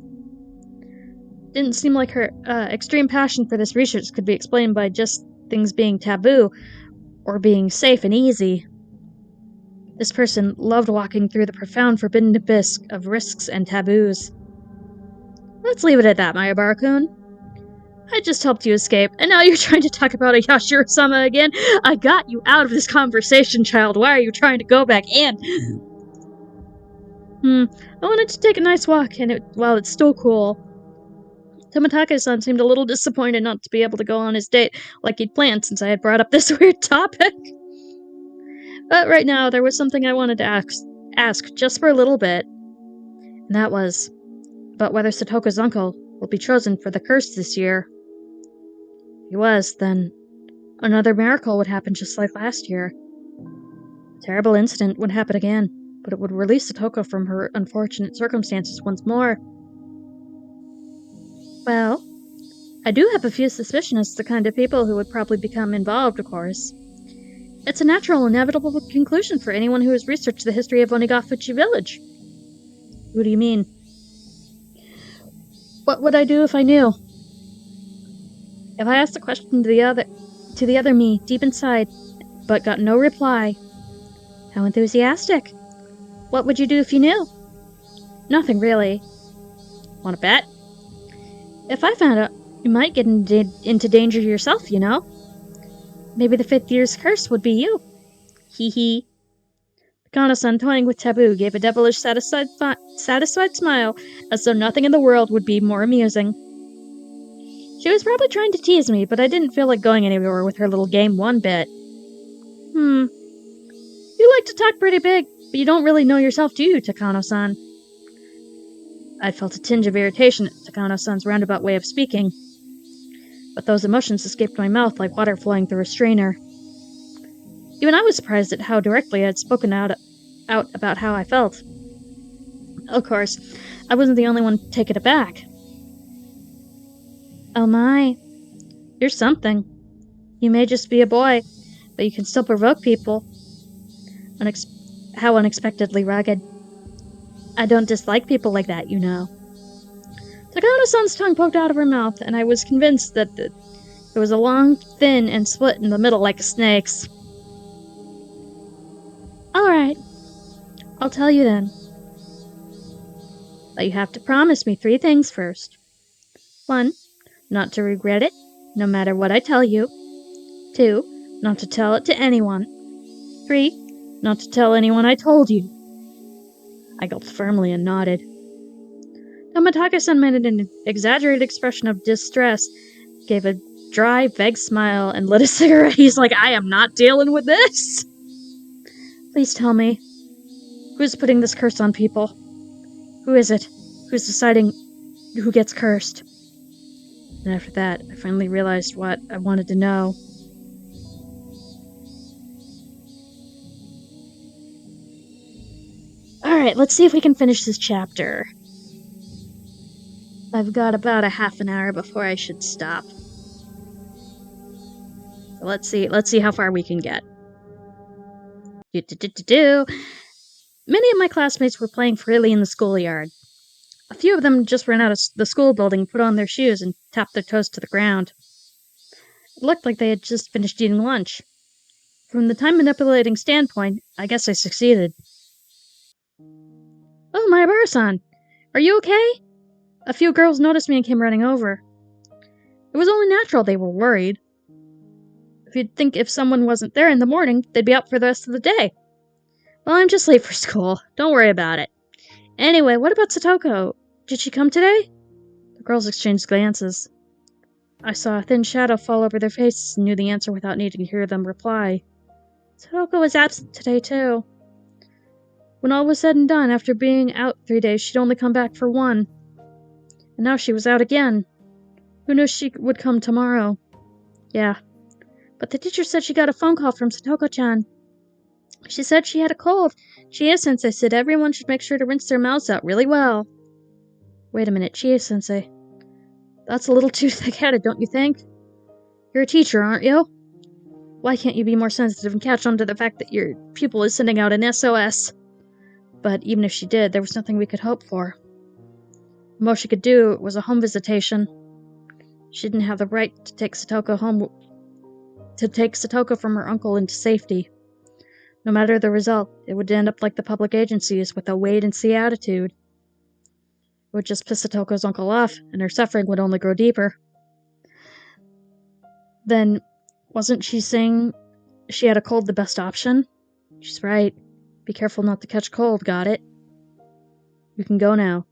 [SPEAKER 1] Didn't seem like her extreme passion for this research could be explained by just things being taboo or being safe and easy. This person loved walking through the profound forbidden abyss of risks and taboos. Let's leave it at that, Mayabara-kun. I just helped you escape, and now you're trying to talk about Oyashiro-sama again? I got you out of this conversation, child. Why are you trying to go back in? I wanted to take a nice walk, and while it's still cool. Tomitake-san seemed a little disappointed not to be able to go on his date like he'd planned since I had brought up this weird topic. But right now, there was something I wanted to ask just for a little bit. And that was about whether Satoko's uncle will be chosen for the curse this year. If he was, then another miracle would happen just like last year. A terrible incident would happen again, but it would release Satoko from her unfortunate circumstances once more. Well, I do have a few suspicions as to the kind of people who would probably become involved, of course. It's a natural, inevitable conclusion for anyone who has researched the history of Onigafuchi village. Who do you mean? What would I do if I knew? If I asked the question to the other me, deep inside, but got no reply. How enthusiastic. What would you do if you knew? Nothing, really. Want to bet? If I found out, you might get into danger yourself, you know? Maybe the 5th year's curse would be you. Hee hee. Takano-san, toying with taboo, gave a devilish, satisfied smile, as though nothing in the world would be more amusing. She was probably trying to tease me, but I didn't feel like going anywhere with her little game one bit. You like to talk pretty big, but you don't really know yourself, do you, Takano-san? I felt a tinge of irritation at Takano-san's roundabout way of speaking, but those emotions escaped my mouth like water flowing through a strainer. Even I was surprised at how directly I had spoken out about how I felt. Of course, I wasn't the only one taken aback. Oh my, you're something. You may just be a boy, but you can still provoke people. How unexpectedly rugged. I don't dislike people like that, you know. Takano-san's tongue poked out of her mouth, and I was convinced that it was a long, thin, and split in the middle like a snake's. Alright, I'll tell you then. But you have to promise me 3 things first. 1, not to regret it, no matter what I tell you. 2, not to tell it to anyone. 3, not to tell anyone I told you. I gulped firmly and nodded. Tomitake-san made an exaggerated expression of distress, gave a dry, vague smile, and lit a cigarette. He's like, I am not dealing with this! Please tell me. Who's putting this curse on people? Who is it? Who's deciding who gets cursed? And after that, I finally realized what I wanted to know. Alright, let's see if we can finish this chapter. I've got about a half an hour before I should stop. So let's see how far we can get. Many of my classmates were playing freely in the schoolyard. A few of them just ran out of the school building, put on their shoes, and tapped their toes to the ground. It looked like they had just finished eating lunch. From the time-manipulating standpoint, I guess I succeeded. Oh, Mayabara-san! Are you okay? A few girls noticed me and came running over. It was only natural they were worried. You'd think if someone wasn't there in the morning, they'd be up for the rest of the day. Well, I'm just late for school. Don't worry about it. Anyway, what about Satoko? Did she come today? The girls exchanged glances. I saw a thin shadow fall over their faces and knew the answer without needing to hear them reply. Satoko was absent today, too. When all was said and done, after being out 3 days, she'd only come back for 1. And now she was out again. Who knew she would come tomorrow? Yeah. But the teacher said she got a phone call from Satoko-chan. She said she had a cold. Chie-sensei said everyone should make sure to rinse their mouths out really well. Wait a minute, Chie-sensei. That's a little too thick-headed, don't you think? You're a teacher, aren't you? Why can't you be more sensitive and catch on to the fact that your pupil is sending out an SOS? But even if she did, there was nothing we could hope for. The most she could do was a home visitation. She didn't have the right to take Satoko from her uncle into safety. No matter the result, it would end up like the public agencies with a wait-and-see attitude. It would just piss Satoko's uncle off, and her suffering would only grow deeper. Then, wasn't she saying she had a cold the best option? She's right. Be careful not to catch cold, got it? You can go now.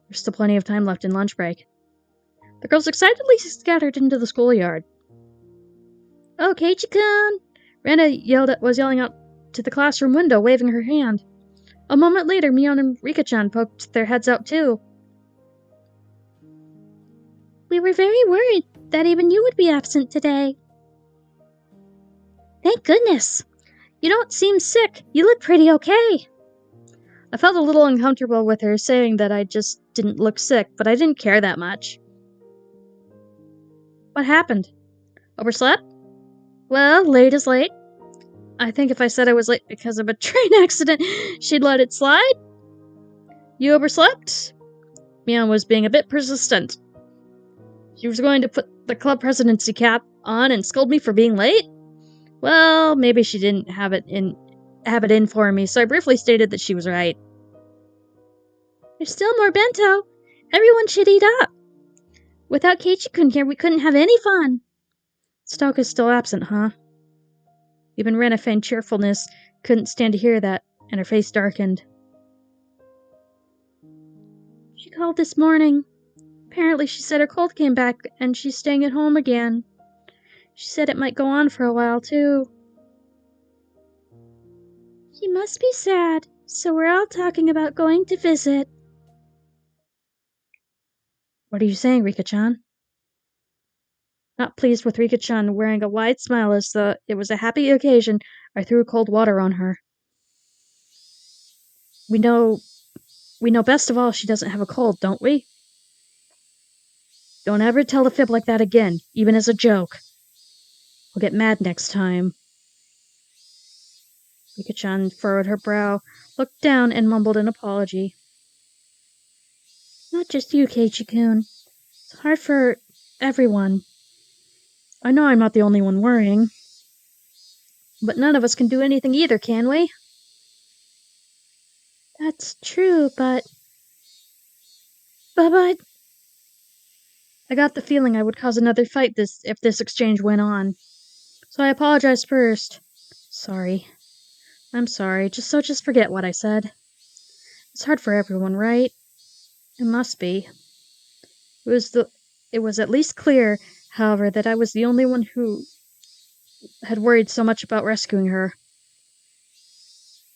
[SPEAKER 1] There's still plenty of time left in lunch break. The girls excitedly scattered into the schoolyard. Oh, Keiichi-kun! Rena was yelling out to the classroom window, waving her hand. A moment later, Mion and Rika-chan poked their heads out too. We were very worried that even you would be absent today. Thank goodness! You don't seem sick. You look pretty okay. I felt a little uncomfortable with her saying that I just didn't look sick, but I didn't care that much. What happened? Overslept? Well, late is late. I think if I said I was late because of a train accident, she'd let it slide. You overslept? Mion was being a bit persistent. She was going to put the club presidency cap on and scold me for being late? Well, maybe she didn't have it in for me, so I briefly stated that she was right. There's still more bento. Everyone should eat up. Without Keiichi-kun here, we couldn't have any fun. Satoko's still absent, huh? Even Rena feigned cheerfulness, couldn't stand to hear that, and her face darkened. She called this morning. Apparently she said her cold came back, and she's staying at home again. She said it might go on for a while, too. She must be sad, so we're all talking about going to visit. What are you saying, Rika-chan? Not pleased with Rika-chan wearing a wide smile as though it was a happy occasion, I threw cold water on her. We know best of all she doesn't have a cold, don't we? Don't ever tell a fib like that again, even as a joke. We'll get mad next time. Rika-chan furrowed her brow, looked down, and mumbled an apology. Not just you, Keiichi-kun. It's hard for everyone. I know I'm not the only one worrying. But none of us can do anything either, can we? That's true, but... I got the feeling I would cause another fight if this exchange went on. So I apologized first. Sorry. I'm sorry. Just forget what I said. It's hard for everyone, right? It must be. It was at least clear, however, that I was the only one who had worried so much about rescuing her.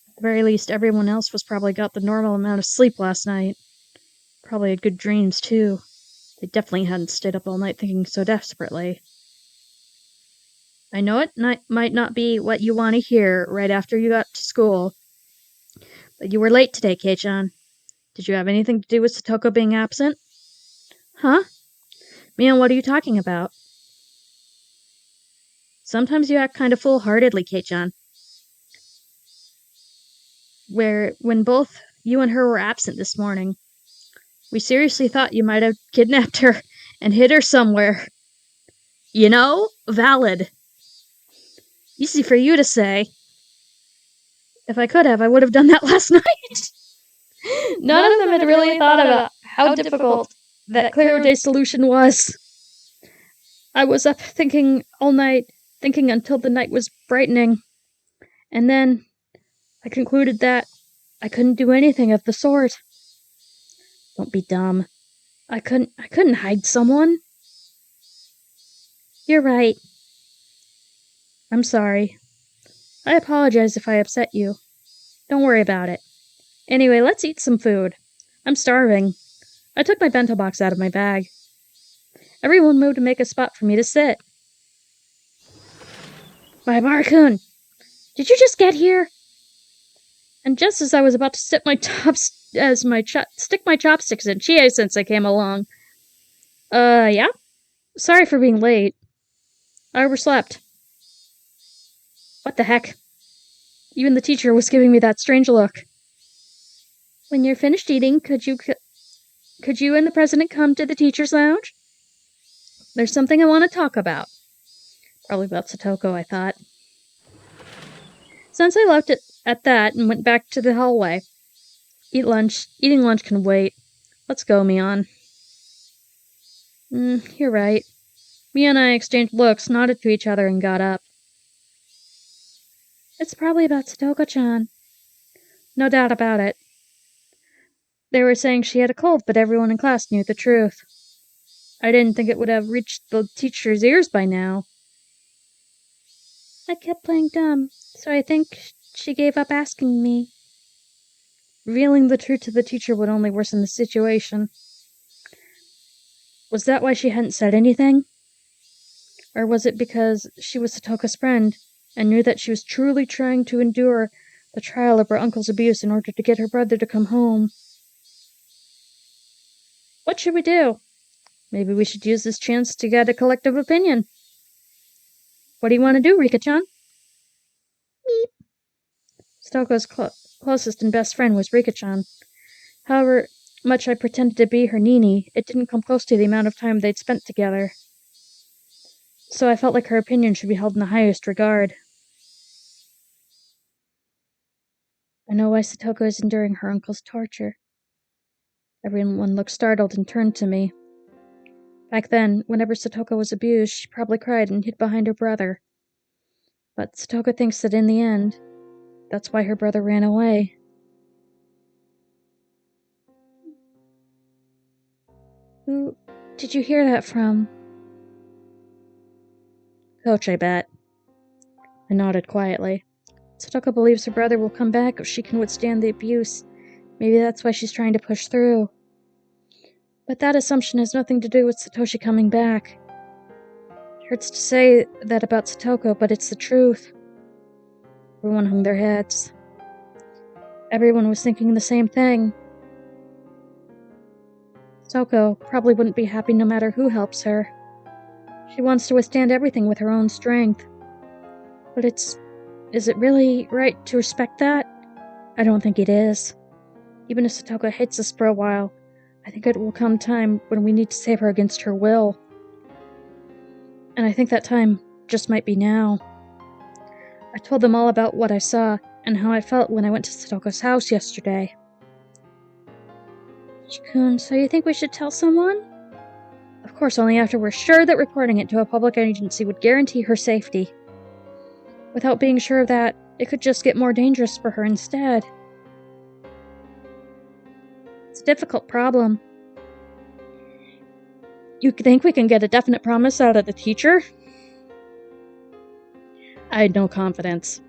[SPEAKER 1] At the very least, everyone else was probably got the normal amount of sleep last night. Probably had good dreams, too. They definitely hadn't stayed up all night thinking so desperately. I know it might not be what you want to hear right after you got to school, but you were late today, Kei-chan. Did you have anything to do with Satoko being absent? Huh? Mion, what are you talking about? Sometimes you act kind of foolhardily, Kei-chan. When both you and her were absent this morning, we seriously thought you might have kidnapped her and hid her somewhere. You know, valid. Easy for you to say. If I could have, I would have done that last night. None of them had really thought about how difficult that clear-day solution was. I was up thinking all night, thinking until the night was brightening. And then I concluded that I couldn't do anything of the sort. Don't be dumb. I couldn't hide someone. You're right. I'm sorry. I apologize if I upset you. Don't worry about it. Anyway, let's eat some food. I'm starving. I took my bento box out of my bag. Everyone moved to make a spot for me to sit. Maibara-kun, did you just get here? And just as I was about to stick my chopsticks in, Chie-sensei came along. Yeah? Sorry for being late. I overslept. What the heck? Even the teacher was giving me that strange look. When you're finished eating, could you and the president come to the teacher's lounge? There's something I want to talk about. Probably about Satoko, I thought. Sensei left it at that and went back to the hallway. Eating lunch can wait. Let's go, Mion. You're right. Mia and I exchanged looks, nodded to each other, and got up. It's probably about Satoko-chan. No doubt about it. They were saying she had a cold, but everyone in class knew the truth. I didn't think it would have reached the teacher's ears by now. I kept playing dumb, so I think she gave up asking me. Revealing the truth to the teacher would only worsen the situation. Was that why she hadn't said anything? Or was it because she was Satoko's friend and knew that she was truly trying to endure the trial of her uncle's abuse in order to get her brother to come home? What should we do? Maybe we should use this chance to get a collective opinion. What do you want to do, Rika-chan? Meep. Satoko's closest and best friend was Rika-chan. However much I pretended to be her Nini, it didn't come close to the amount of time they'd spent together. So I felt like her opinion should be held in the highest regard. I know why Satoko is enduring her uncle's torture. Everyone looked startled and turned to me. Back then, whenever Satoko was abused, she probably cried and hid behind her brother. But Satoko thinks that in the end, that's why her brother ran away. Who did you hear that from? Coach, I bet. I nodded quietly. Satoko believes her brother will come back if she can withstand the abuse. Maybe that's why she's trying to push through. But that assumption has nothing to do with Satoshi coming back. It hurts to say that about Satoko, but it's the truth. Everyone hung their heads. Everyone was thinking the same thing. Satoko probably wouldn't be happy no matter who helps her. She wants to withstand everything with her own strength. But is it really right to respect that? I don't think it is. Even if Satoko hates us for a while, I think it will come time when we need to save her against her will. And I think that time just might be now. I told them all about what I saw and how I felt when I went to Satoko's house yesterday. Chikun, so you think we should tell someone? Of course, only after we're sure that reporting it to a public agency would guarantee her safety. Without being sure of that, it could just get more dangerous for her instead. It's a difficult problem. You think we can get a definite promise out of the teacher? I had no confidence.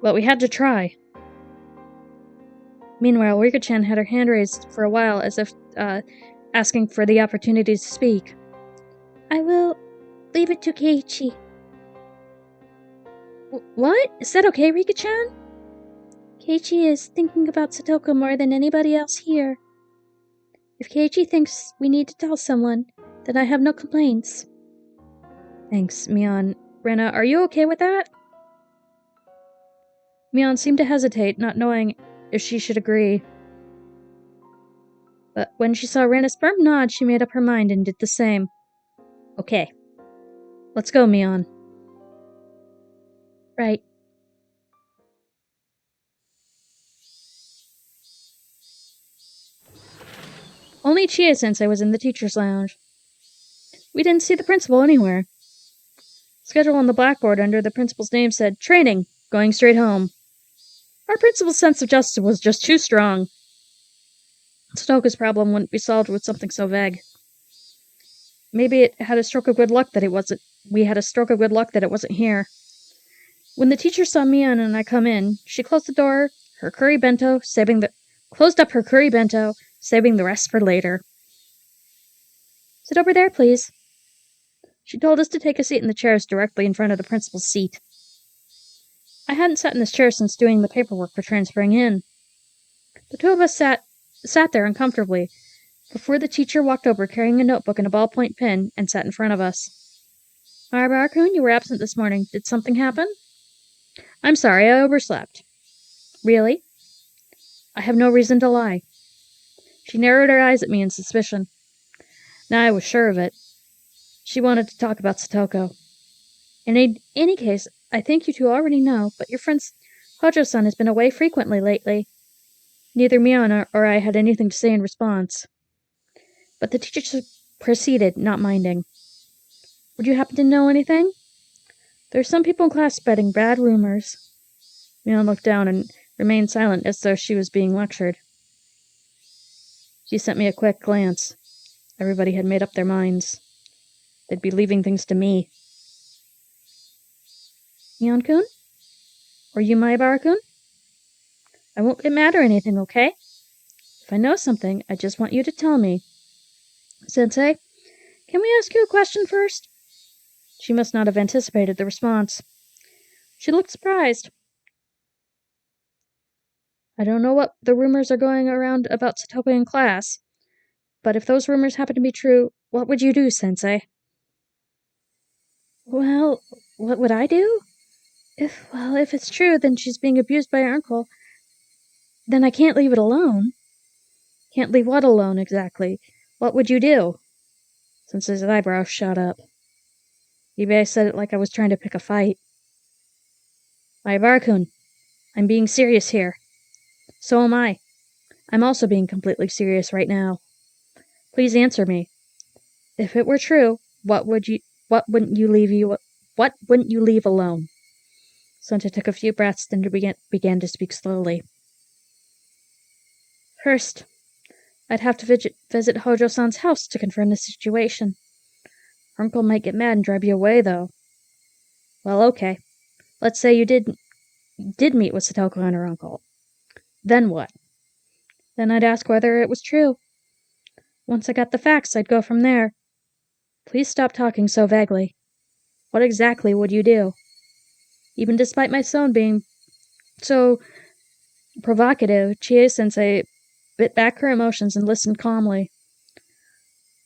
[SPEAKER 1] But we had to try. Meanwhile, Rika-chan had her hand raised for a while as if asking for the opportunity to speak. I will leave it to Keiichi. What? Is that okay, Rika-chan? Keiichi is thinking about Satoko more than anybody else here. If Keiichi thinks we need to tell someone, then I have no complaints. Thanks, Mion. Rena, are you okay with that? Mion seemed to hesitate, not knowing if she should agree. But when she saw Rena's firm nod, she made up her mind and did the same. Okay. Let's go, Mion. Right. Only Chie-sensei was in the teacher's lounge. We didn't see the principal anywhere. Schedule on the blackboard under the principal's name said, Training, going straight home. Our principal's sense of justice was just too strong. Satoko's problem wouldn't be solved with something so vague. Maybe it had a stroke of good luck that it wasn't we had a stroke of good luck that it wasn't here. When the teacher saw Mion and I come in, she closed the door, closed up her curry bento, saving the rest for later. Sit over there, please. She told us to take a seat in the chairs directly in front of the principal's seat. I hadn't sat in this chair since doing the paperwork for transferring in. The two of us sat there uncomfortably before the teacher walked over carrying a notebook and a ballpoint pen and sat in front of us. Barakun, you were absent this morning. Did something happen? I'm sorry, I overslept. Really? I have no reason to lie. She narrowed her eyes at me in suspicion. Now I was sure of it. She wanted to talk about Satoko. In any case, I think you two already know, but your friend Hojo-san has been away frequently lately. Neither Mion or I had anything to say in response. But the teacher proceeded, not minding. Would you happen to know anything? There are some people in class spreading bad rumors. Mion looked down and remained silent as though she was being lectured. She sent me a quick glance. Everybody had made up their minds. They'd be leaving things to me. Mion-kun? Or you, Maebara-kun? I won't get mad or anything, okay? If I know something, I just want you to tell me. Sensei, can we ask you a question first? She must not have anticipated the response. She looked surprised. I don't know what the rumors are going around about Satoko in class, but if those rumors happen to be true, what would you do, Sensei? Well, what would I do? If it's true, then she's being abused by her uncle. Then I can't leave it alone. Can't leave what alone, exactly? What would you do? Sensei's eyebrows shot up. Maybe I said it like I was trying to pick a fight. Maebara-kun, I'm being serious here. So am I. I'm also being completely serious right now. Please answer me. If it were true, what wouldn't you leave alone? Sensei took a few breaths, then began to speak slowly. First, I'd have to visit Hojo-san's house to confirm the situation. Her uncle might get mad and drive you away, though. Well, okay. Let's say you did meet with Satoko and her uncle. Then what? Then I'd ask whether it was true. Once I got the facts, I'd go from there. Please stop talking so vaguely. What exactly would you do? Even despite my tone being so provocative, Chie-sensei bit back her emotions and listened calmly.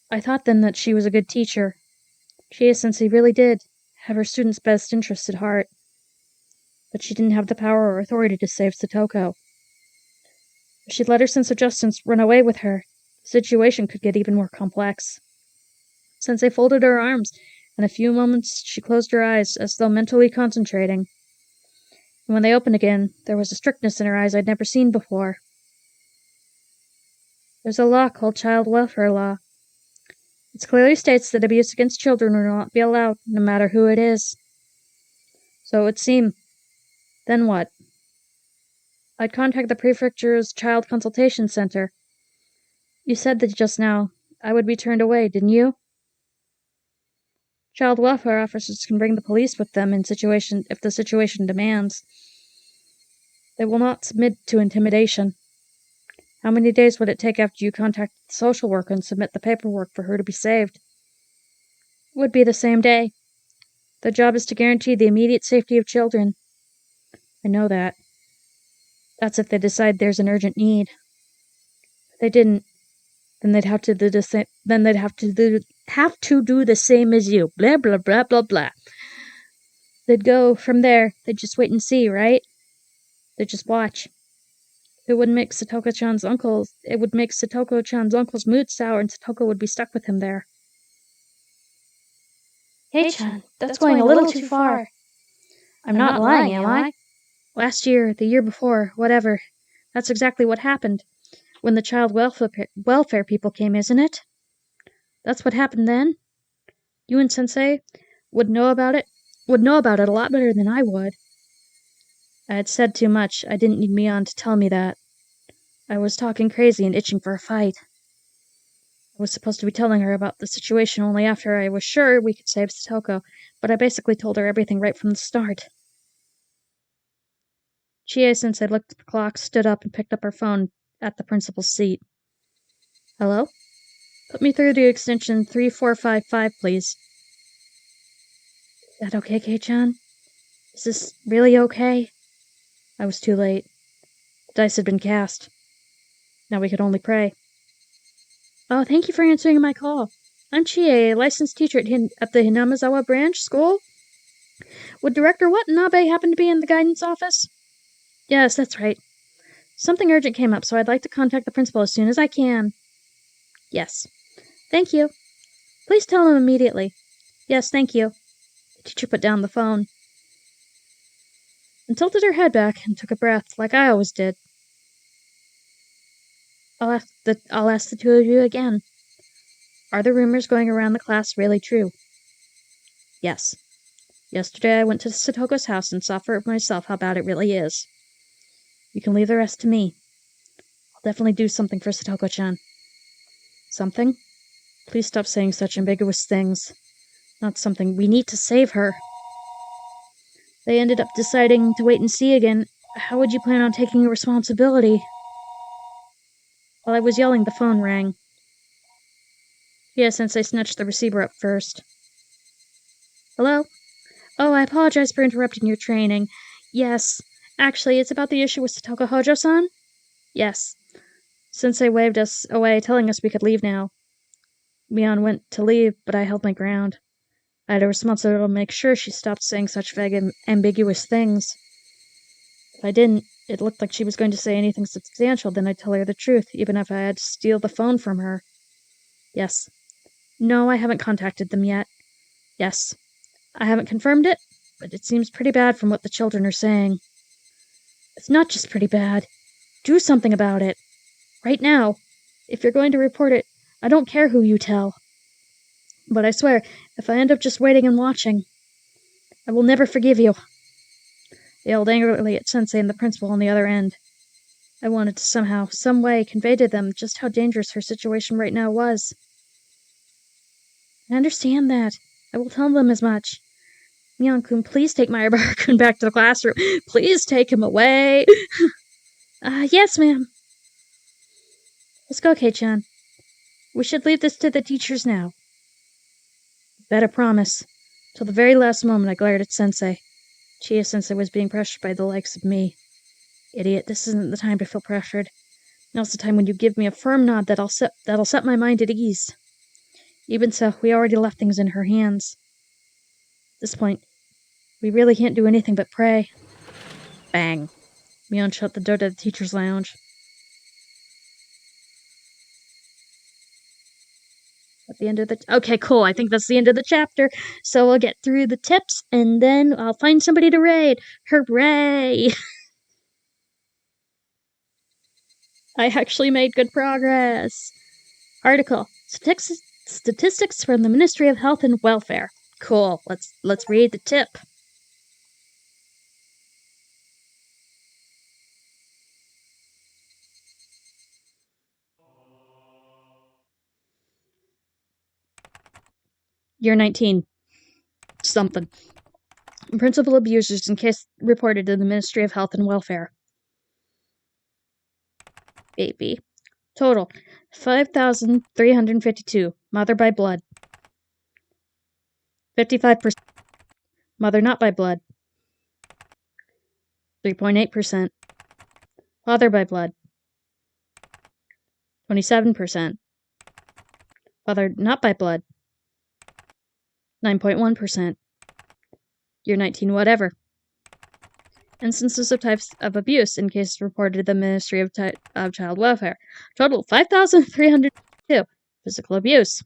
[SPEAKER 1] I thought then that she was a good teacher. Chie-sensei really did have her students' best interests at heart. But she didn't have the power or authority to save Satoko. If she let her sense of justice run away with her, the situation could get even more complex. Sensei folded her arms. In a few moments, she closed her eyes as though mentally concentrating. And when they opened again, there was a strictness in her eyes I'd never seen before. There's a law called Child Welfare Law. It clearly states that abuse against children will not be allowed, no matter who it is. So it would seem. Then what? I'd contact the prefecture's Child Consultation Center. You said that just now. I would be turned away, didn't you? Child welfare officers can bring the police with them if the situation demands. They will not submit to intimidation. How many days would it take after you contact the social worker and submit the paperwork for her to be saved? It would be the same day. The job is to guarantee the immediate safety of children. I know that. That's if they decide there's an urgent need. If they didn't, then they'd have to do the same. Then they'd have to do the same as you. Blah blah blah blah blah. They'd go from there. They'd just wait and see, right? They'd just watch. It would make Satoko-chan's uncle's mood sour, and Satoko would be stuck with him there.
[SPEAKER 2] Hey, Chan, that's going a little too far.
[SPEAKER 1] I'm not lying, am I? Last year, the year before, whatever. That's exactly what happened. When the child welfare people came, isn't it? That's what happened then? You and Sensei would know about it a lot better than I would. I had said too much. I didn't need Mion to tell me that. I was talking crazy and itching for a fight. I was supposed to be telling her about the situation only after I was sure we could save Satoko, but I basically told her everything right from the start. Chie-sensei looked at the clock, stood up, and picked up her phone at the principal's seat. Hello? Put me through to extension 3455, please. Is that okay, Kei-chan? Is this really okay? I was too late. The dice had been cast. Now we could only pray. Oh, thank you for answering my call. I'm Chie, a licensed teacher at the Hinamizawa branch school. Would Director Watanabe happen to be in the guidance office? Yes, that's right. Something urgent came up, so I'd like to contact the principal as soon as I can. Yes. Thank you. Please tell him immediately. Yes, thank you. The teacher put down the phone and tilted her head back and took a breath, like I always did. I'll ask the two of you again. Are the rumors going around the class really true? Yes. Yesterday I went to Satoko's house and saw for myself how bad it really is. You can leave the rest to me. I'll definitely do something for Satoko-chan. Something? Please stop saying such ambiguous things. Not something. We need to save her. They ended up deciding to wait and see again. How would you plan on taking responsibility? While I was yelling, the phone rang. Sensei snatched the receiver up first. Hello? Oh, I apologize for interrupting your training. Yes. Actually, it's about the issue with Satoko Hojo-san? Yes. Sensei waved us away, telling us we could leave now. Mion went to leave, but I held my ground. I had a responsibility to make sure she stopped saying such vague and ambiguous things. If I didn't, it looked like she was going to say anything substantial, then I'd tell her the truth, even if I had to steal the phone from her. Yes. No, I haven't contacted them yet. Yes. I haven't confirmed it, but it seems pretty bad from what the children are saying. It's not just pretty bad. Do something about it. Right now. If you're going to report it, I don't care who you tell. But I swear, if I end up just waiting and watching, I will never forgive you. They yelled angrily at Sensei and the principal on the other end. I wanted to somehow, some way, convey to them just how dangerous her situation right now was. I understand that. I will tell them as much. Mion-kun, please take Mayabara-kun back to the classroom. Please take him away. Yes, ma'am. Let's go, Kei-chan. We should leave this to the teachers now. Bet a promise. Till the very last moment I glared at Sensei. Chie-sensei was being pressured by the likes of me. Idiot, this isn't the time to feel pressured. Now's the time when you give me a firm nod that'll set my mind at ease. Even so, we already left things in her hands. At this point, we really can't do anything but pray. Bang. Mion shut the door to the teacher's lounge. At the end of the... Okay, cool. I think that's the end of the chapter. So we'll get through the tips, and then I'll find somebody to raid. Hooray! I actually made good progress. Article. Statistics from the Ministry of Health and Welfare. Cool. Let's read the tip. Year 19. Something. Principal abusers in case reported to the Ministry of Health and Welfare. Baby. Total. 5,352. Mother by blood. 55%. Mother not by blood. 3.8%. Father by blood. 27%. Father not by blood. 9.1%. Year 19 whatever. Instances of types of abuse in cases reported to the Ministry of Child Welfare. Total 5,302. Physical abuse.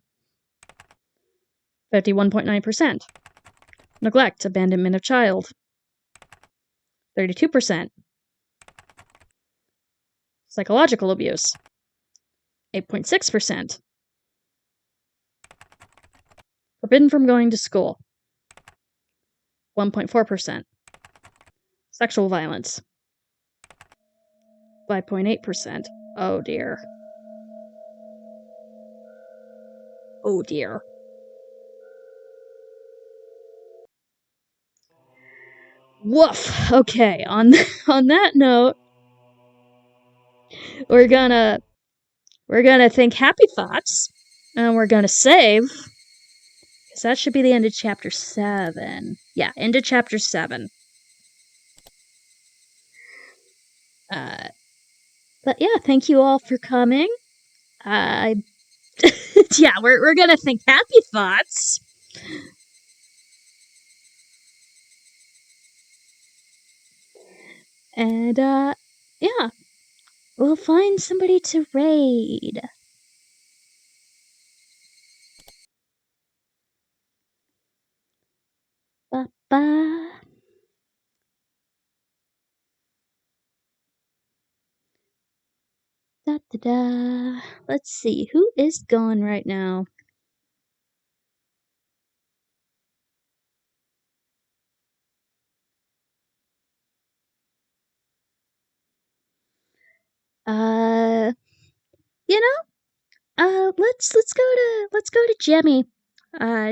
[SPEAKER 1] 51.9%. Neglect, abandonment of child. 32%. Psychological abuse. 8.6%. Forbidden from going to school. 1.4%. Sexual violence. 5.8%. Oh dear. Oh dear. Woof. Okay, on on that note, we're gonna think happy thoughts, and we're gonna save, because that should be the end of chapter 7. Yeah, end of chapter 7. But yeah, thank you all for coming. Yeah, we're gonna think happy thoughts. And yeah, we'll find somebody to raid. Ba-ba. Da-da-da. Let's see, who is gone right now? You know, let's go to Jemmy.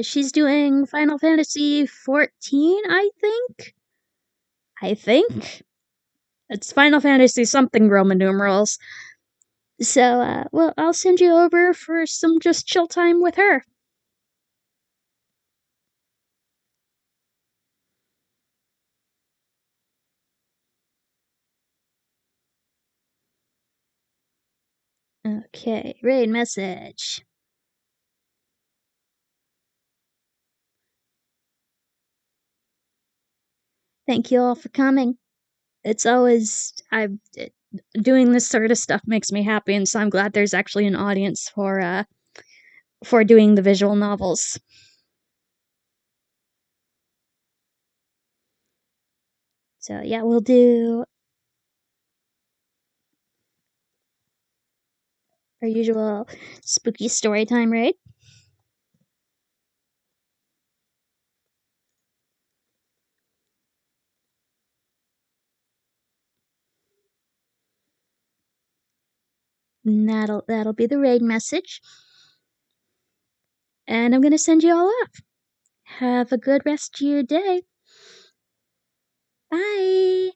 [SPEAKER 1] She's doing Final Fantasy 14, I think. It's Final Fantasy something Roman numerals. So, well, I'll send you over for some just chill time with her. Okay, raid message. Thank you all for coming. It's always doing this sort of stuff makes me happy, and so I'm glad there's actually an audience for doing the visual novels. So yeah, we'll do our usual spooky story time raid. And that'll be the raid message. And I'm gonna send you all off. Have a good rest of your day. Bye.